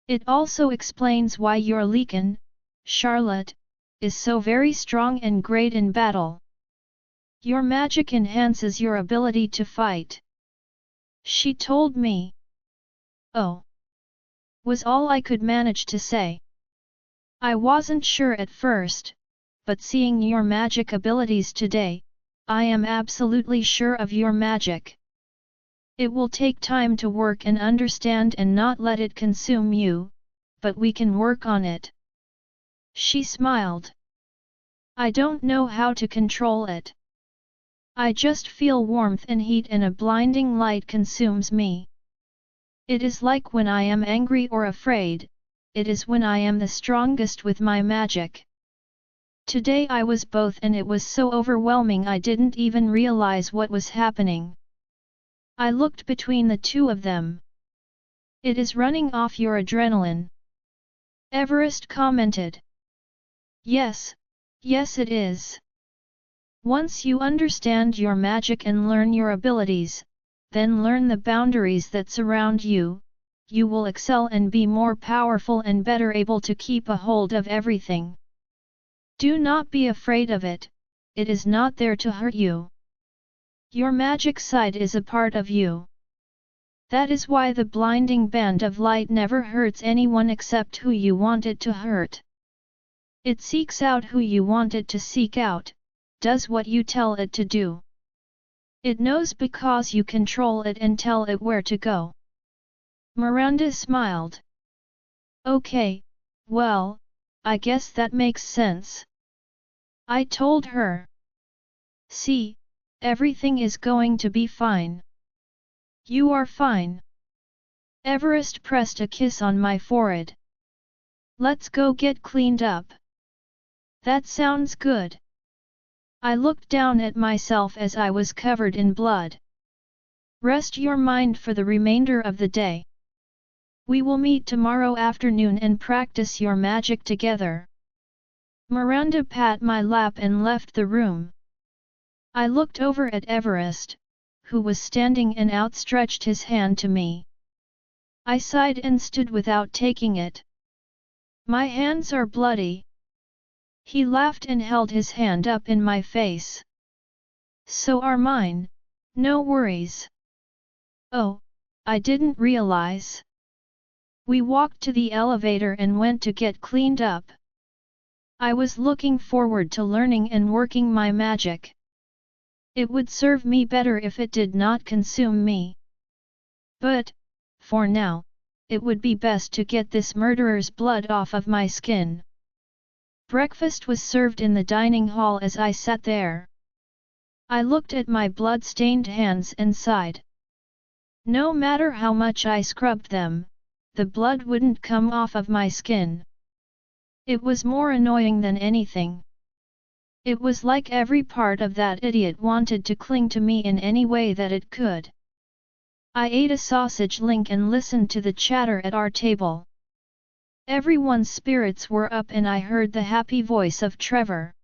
It also explains why your leaken, Charlotte, is so very strong and great in battle. Your magic enhances your ability to fight. She told me. Oh. Was all I could manage to say. I wasn't sure at first, but seeing your magic abilities today, I am absolutely sure of your magic. It will take time to work and understand and not let it consume you, but we can work on it. She smiled. I don't know how to control it. I just feel warmth and heat and a blinding light consumes me. It is like when I am angry or afraid, it is when I am the strongest with my magic. Today I was both and it was so overwhelming I didn't even realize what was happening. I looked between the two of them. It is running off your adrenaline. Everest commented. Yes, yes it is. Once you understand your magic and learn your abilities, then learn the boundaries that surround you, you will excel and be more powerful and better able to keep a hold of everything. Do not be afraid of it, it is not there to hurt you. Your magic side is a part of you. That is why the blinding band of light never hurts anyone except who you want it to hurt. It seeks out who you want it to seek out, does what you tell it to do. It knows because you control it and tell it where to go. Miranda smiled. Okay, well, I guess that makes sense. I told her. See, everything is going to be fine. You are fine. Everest pressed a kiss on my forehead. Let's go get cleaned up. That sounds good. I looked down at myself as I was covered in blood. Rest your mind for the remainder of the day. We will meet tomorrow afternoon and practice your magic together. Miranda pat my lap and left the room. I looked over at Everest, who was standing and outstretched his hand to me. I sighed and stood without taking it. My hands are bloody. He laughed and held his hand up in my face. So are mine, no worries. Oh, I didn't realize. We walked to the elevator and went to get cleaned up. I was looking forward to learning and working my magic. It would serve me better if it did not consume me. But, for now, it would be best to get this murderer's blood off of my skin. Breakfast was served in the dining hall as I sat there. I looked at my blood-stained hands and sighed. No matter how much I scrubbed them, the blood wouldn't come off of my skin. It was more annoying than anything. It was like every part of that idiot wanted to cling to me in any way that it could. I ate a sausage link and listened to the chatter at our table. Everyone's spirits were up and I heard the happy voice of Trevor.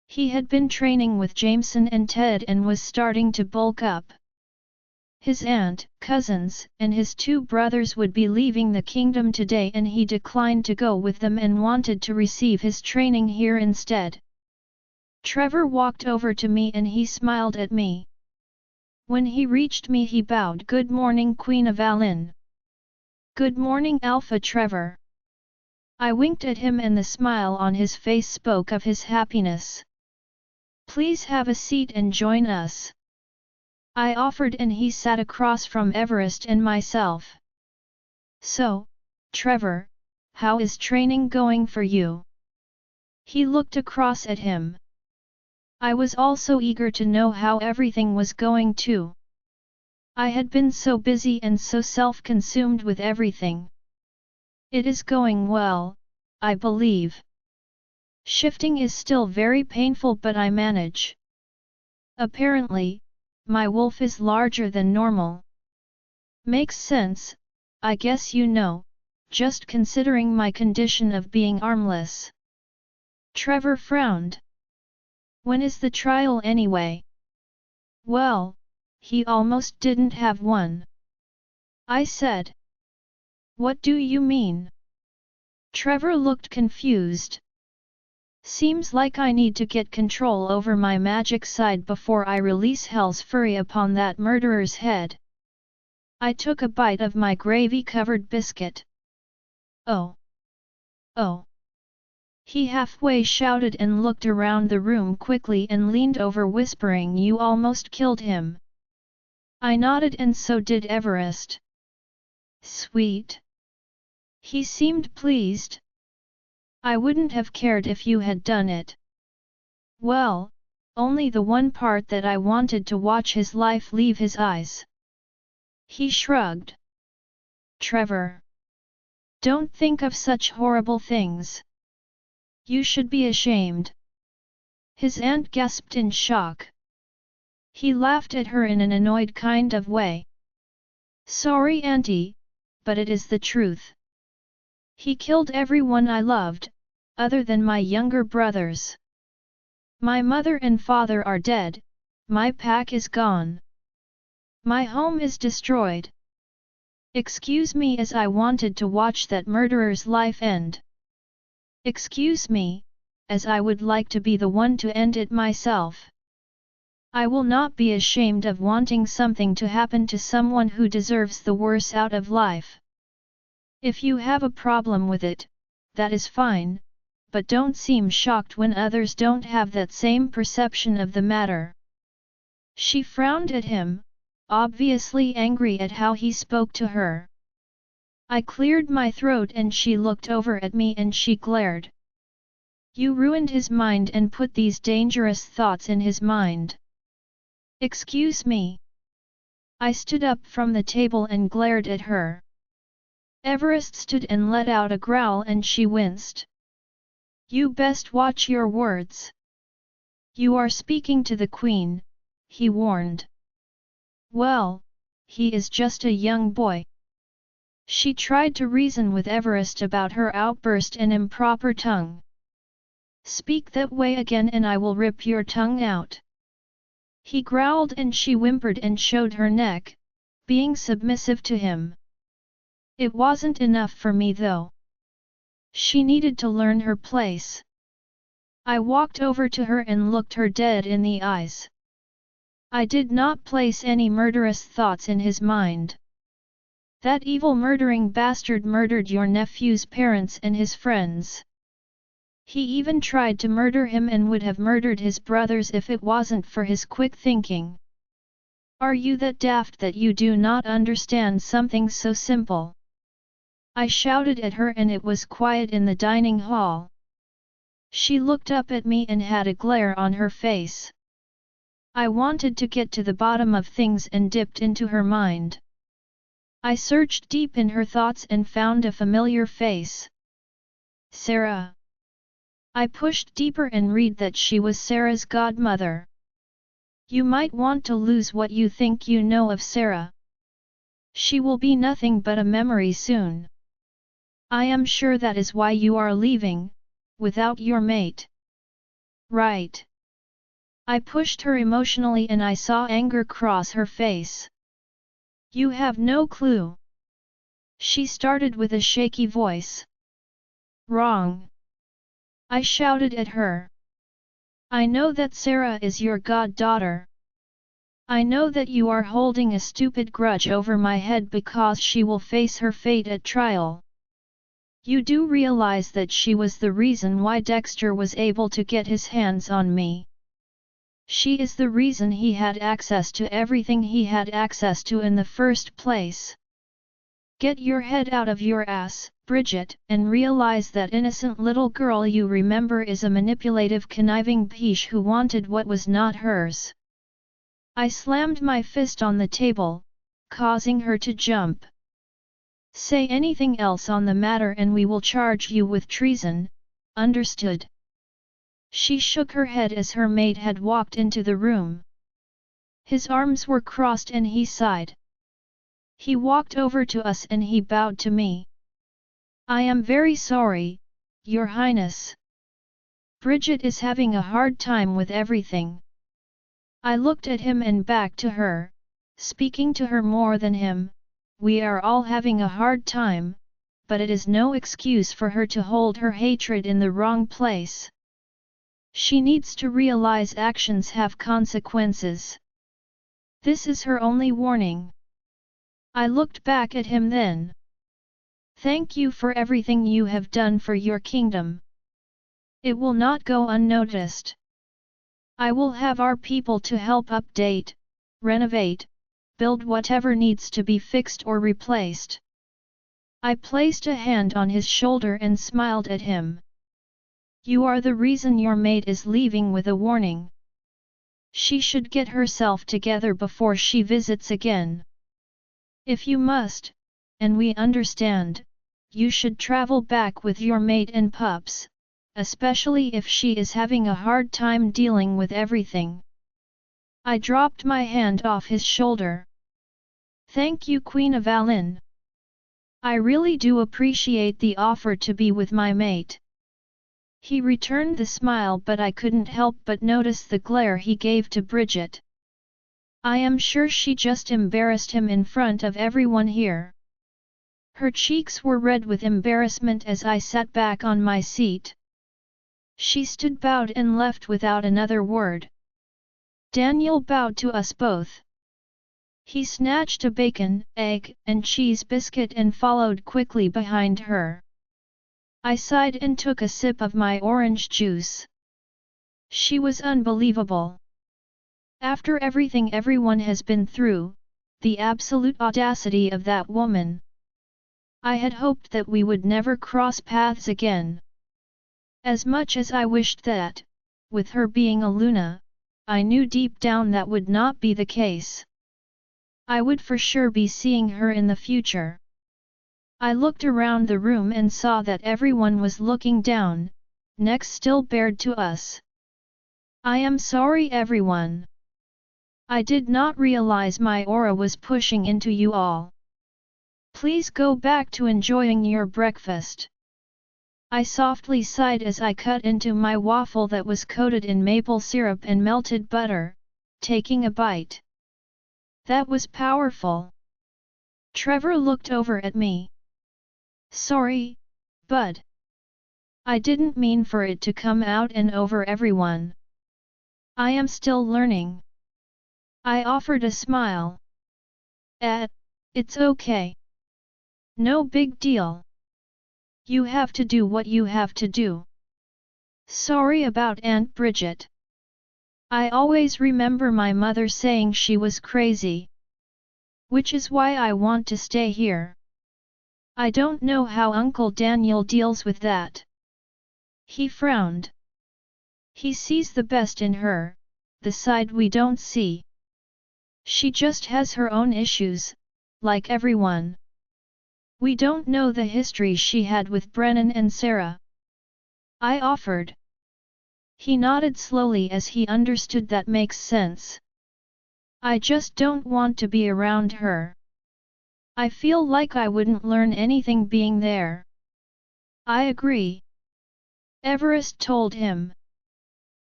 He had been training with Jameson and Ted and was starting to bulk up. His aunt, cousins, and his 2 brothers would be leaving the kingdom today and he declined to go with them and wanted to receive his training here instead. Trevor walked over to me and he smiled at me. When he reached me he bowed. "Good morning, Queen of Avalynn." "Good morning, Alpha Trevor." I winked at him and the smile on his face spoke of his happiness. "Please have a seat and join us." I offered and he sat across from Everest and myself. "So, Trevor, how is training going for you?" He looked across at him. I was also eager to know how everything was going too. I had been so busy and so self-consumed with everything. "It is going well, I believe. Shifting is still very painful but I manage. Apparently, my wolf is larger than normal." "Makes sense, I guess you know, just considering my condition of being armless." Trevor frowned. "When is the trial anyway?" "Well, he almost didn't have one," I said. "What do you mean?" Trevor looked confused. "Seems like I need to get control over my magic side before I release hell's fury upon that murderer's head." I took a bite of my gravy-covered biscuit. "Oh! Oh!" he halfway shouted and looked around the room quickly and leaned over whispering, "You almost killed him." I nodded and so did Everest. "Sweet." He seemed pleased. "I wouldn't have cared if you had done it." "Well, only the one part that I wanted to watch his life leave his eyes." He shrugged. "Trevor, don't think of such horrible things. You should be ashamed." His aunt gasped in shock. He laughed at her in an annoyed kind of way. "Sorry, Auntie, but it is the truth. He killed everyone I loved, other than my younger brothers. My mother and father are dead, my pack is gone. My home is destroyed. Excuse me as I wanted to watch that murderer's life end. Excuse me, as I would like to be the one to end it myself. I will not be ashamed of wanting something to happen to someone who deserves the worst out of life. If you have a problem with it, that is fine, but don't seem shocked when others don't have that same perception of the matter." She frowned at him, obviously angry at how he spoke to her. I cleared my throat and she looked over at me and she glared. "You ruined his mind and put these dangerous thoughts in his mind." "Excuse me." I stood up from the table and glared at her. Everest stood and let out a growl and she winced. "You best watch your words. You are speaking to the Queen," he warned. "Well, he is just a young boy." She tried to reason with Everest about her outburst and improper tongue. "Speak that way again and I will rip your tongue out." He growled and she whimpered and showed her neck, being submissive to him. It wasn't enough for me though. She needed to learn her place. I walked over to her and looked her dead in the eyes. I did not place any murderous thoughts in his mind. "That evil murdering bastard murdered your nephew's parents and his friends. He even tried to murder him and would have murdered his brothers if it wasn't for his quick thinking. Are you that daft that you do not understand something so simple? I shouted at her and it was quiet in the dining hall. She looked up at me and had a glare on her face. I wanted to get to the bottom of things and dipped into her mind. I searched deep in her thoughts and found a familiar face. Sarah. I pushed deeper and read that she was Sarah's godmother. You might want to lose what you think you know of Sarah. She will be nothing but a memory soon. I am sure that is why you are leaving, without your mate. Right. I pushed her emotionally and I saw anger cross her face. You have no clue. She started with a shaky voice. Wrong. I shouted at her. I know that Sarah is your goddaughter. I know that you are holding a stupid grudge over my head because she will face her fate at trial. You do realize that she was the reason why Dexter was able to get his hands on me. She is the reason he had access to everything he had access to in the first place. Get your head out of your ass, Bridget, and realize that innocent little girl you remember is a manipulative conniving biche who wanted what was not hers. I slammed my fist on the table, causing her to jump. Say anything else on the matter and we will charge you with treason, understood? She shook her head as her mate had walked into the room. His arms were crossed and he sighed. He walked over to us and he bowed to me. I am very sorry, Your Highness. Bridget is having a hard time with everything. I looked at him and back to her, speaking to her more than him. We are all having a hard time, but it is no excuse for her to hold her hatred in the wrong place. She needs to realize actions have consequences. This is her only warning. I looked back at him then. Thank you for everything you have done for your kingdom. It will not go unnoticed. I will have our people to help update, renovate, build whatever needs to be fixed or replaced. I placed a hand on his shoulder and smiled at him. You are the reason your mate is leaving with a warning. She should get herself together before she visits again. If you must, and we understand, you should travel back with your mate and pups, especially if she is having a hard time dealing with everything. I dropped my hand off his shoulder. Thank you, Queen of Avalynn. I really do appreciate the offer to be with my mate. He returned the smile, but I couldn't help but notice the glare he gave to Bridget. I am sure she just embarrassed him in front of everyone here. Her cheeks were red with embarrassment as I sat back on my seat. She stood bowed and left without another word. Daniel bowed to us both. He snatched a bacon, egg, and cheese biscuit and followed quickly behind her. I sighed and took a sip of my orange juice. She was unbelievable. After everything everyone has been through, the absolute audacity of that woman. I had hoped that we would never cross paths again. As much as I wished that, with her being a Luna, I knew deep down that would not be the case. I would for sure be seeing her in the future. I looked around the room and saw that everyone was looking down, necks still bared to us. I am sorry, everyone. I did not realize my aura was pushing into you all. Please go back to enjoying your breakfast. I softly sighed as I cut into my waffle that was coated in maple syrup and melted butter, taking a bite. That was powerful. Trevor looked over at me. Sorry, bud. I didn't mean for it to come out and over everyone. I am still learning. I offered a smile. It's okay. No big deal. You have to do what you have to do. Sorry about Aunt Bridget. I always remember my mother saying she was crazy. Which is why I want to stay here. I don't know how Uncle Daniel deals with that. He frowned. He sees the best in her, the side we don't see. She just has her own issues, like everyone. We don't know the history she had with Brennan and Sarah. I offered. He nodded slowly as he understood that makes sense. I just don't want to be around her. I feel like I wouldn't learn anything being there. I agree. Everest told him.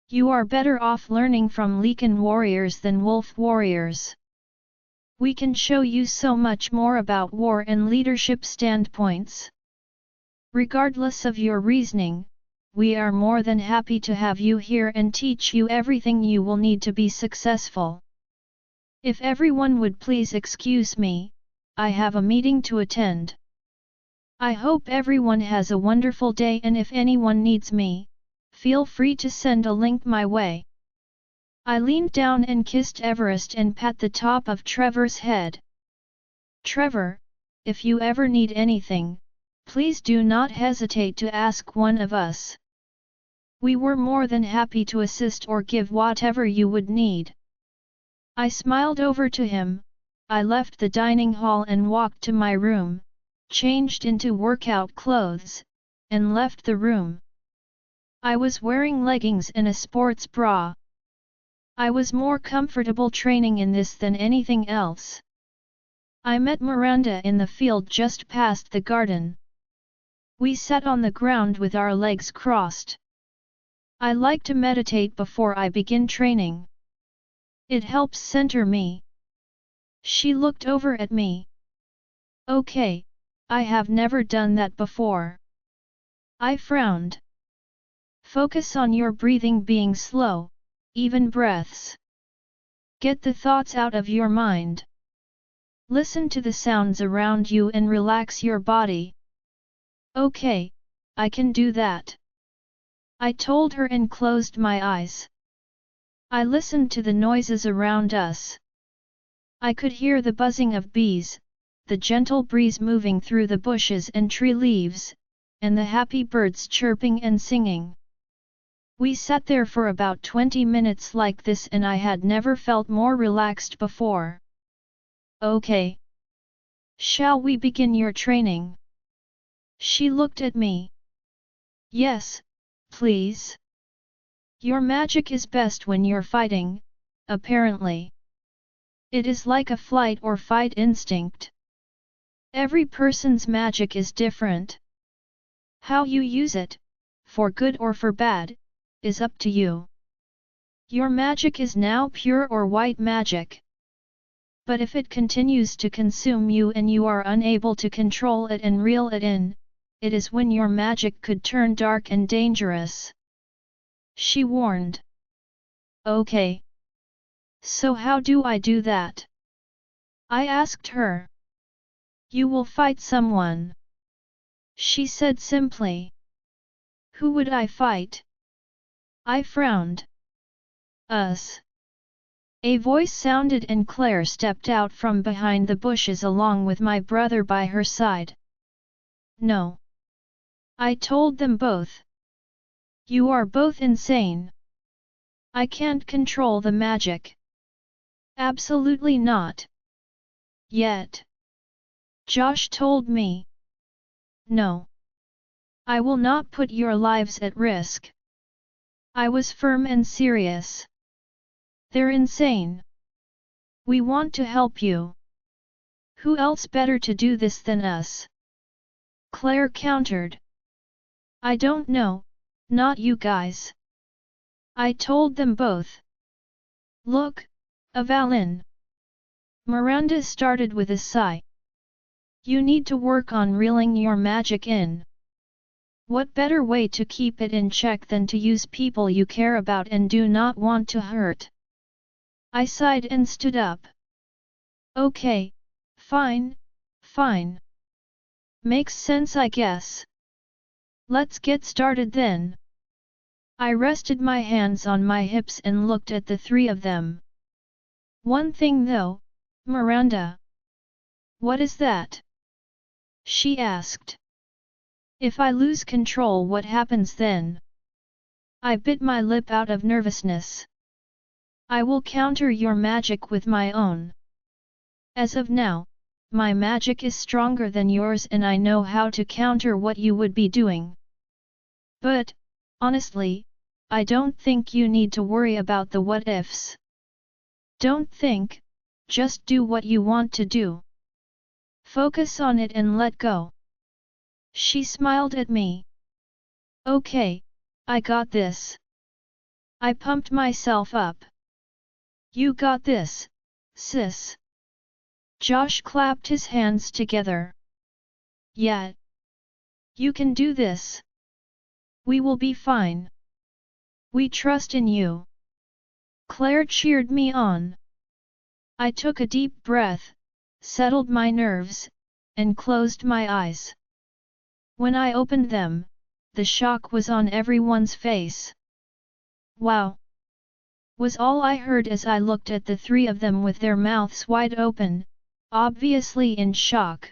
You are better off learning from Leaken warriors than wolf warriors. We can show you so much more about war and leadership standpoints. Regardless of your reasoning, we are more than happy to have you here and teach you everything you will need to be successful. If everyone would please excuse me, I have a meeting to attend. I hope everyone has a wonderful day, and if anyone needs me, feel free to send a link my way. I leaned down and kissed Everest and pat the top of Trevor's head. Trevor, if you ever need anything, please do not hesitate to ask one of us. We were more than happy to assist or give whatever you would need. I smiled over to him. I left the dining hall and walked to my room, changed into workout clothes, and left the room. I was wearing leggings and a sports bra. I was more comfortable training in this than anything else. I met Miranda in the field just past the garden. We sat on the ground with our legs crossed. I like to meditate before I begin training. It helps center me. She looked over at me. Okay, I have never done that before. I frowned. Focus on your breathing, being slow, even breaths. Get the thoughts out of your mind. Listen to the sounds around you and relax your body. Okay, I can do that. I told her and closed my eyes. I listened to the noises around us. I could hear the buzzing of bees, the gentle breeze moving through the bushes and tree leaves, and the happy birds chirping and singing. We sat there for about 20 minutes like this, and I had never felt more relaxed before. Okay. Shall we begin your training? She looked at me. Yes, please. Your magic is best when you're fighting, apparently. It is like a flight or fight instinct. Every person's magic is different. How you use it, for good or for bad, is up to you. Your magic is now pure or white magic. But if it continues to consume you and you are unable to control it and reel it in, it is when your magic could turn dark and dangerous. She warned. Okay. So how do I do that? I asked her. You will fight someone. She said simply. Who would I fight? I frowned. Us. A voice sounded and Claire stepped out from behind the bushes along with my brother by her side. No. I told them both. You are both insane. I can't control the magic. Absolutely not. Yet. Josh told me. No. I will not put your lives at risk. I was firm and serious. They're insane. We want to help you. Who else better to do this than us? Claire countered. I don't know, not you guys. I told them both. Look, Avalynn. Miranda started with a sigh. You need to work on reeling your magic in. What better way to keep it in check than to use people you care about and do not want to hurt? I sighed and stood up. Okay, fine, fine. Makes sense, I guess. Let's get started then. I rested my hands on my hips and looked at the three of them. One thing though, Miranda. What is that? She asked. If I lose control, what happens then? I bit my lip out of nervousness. I will counter your magic with my own. As of now, my magic is stronger than yours and I know how to counter what you would be doing. But, honestly, I don't think you need to worry about the what-ifs. Don't think, just do what you want to do. Focus on it and let go. She smiled at me. Okay, I got this. I pumped myself up. You got this, sis. Josh clapped his hands together. Yeah. You can do this. We will be fine. We trust in you. Claire cheered me on. I took a deep breath, settled my nerves, and closed my eyes. When I opened them, the shock was on everyone's face. Wow! Was all I heard as I looked at the three of them with their mouths wide open, obviously in shock.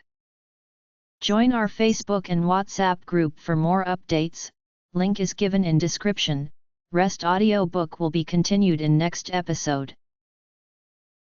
Join our Facebook and WhatsApp group for more updates, link is given in description. Rest audiobook will be continued in next episode.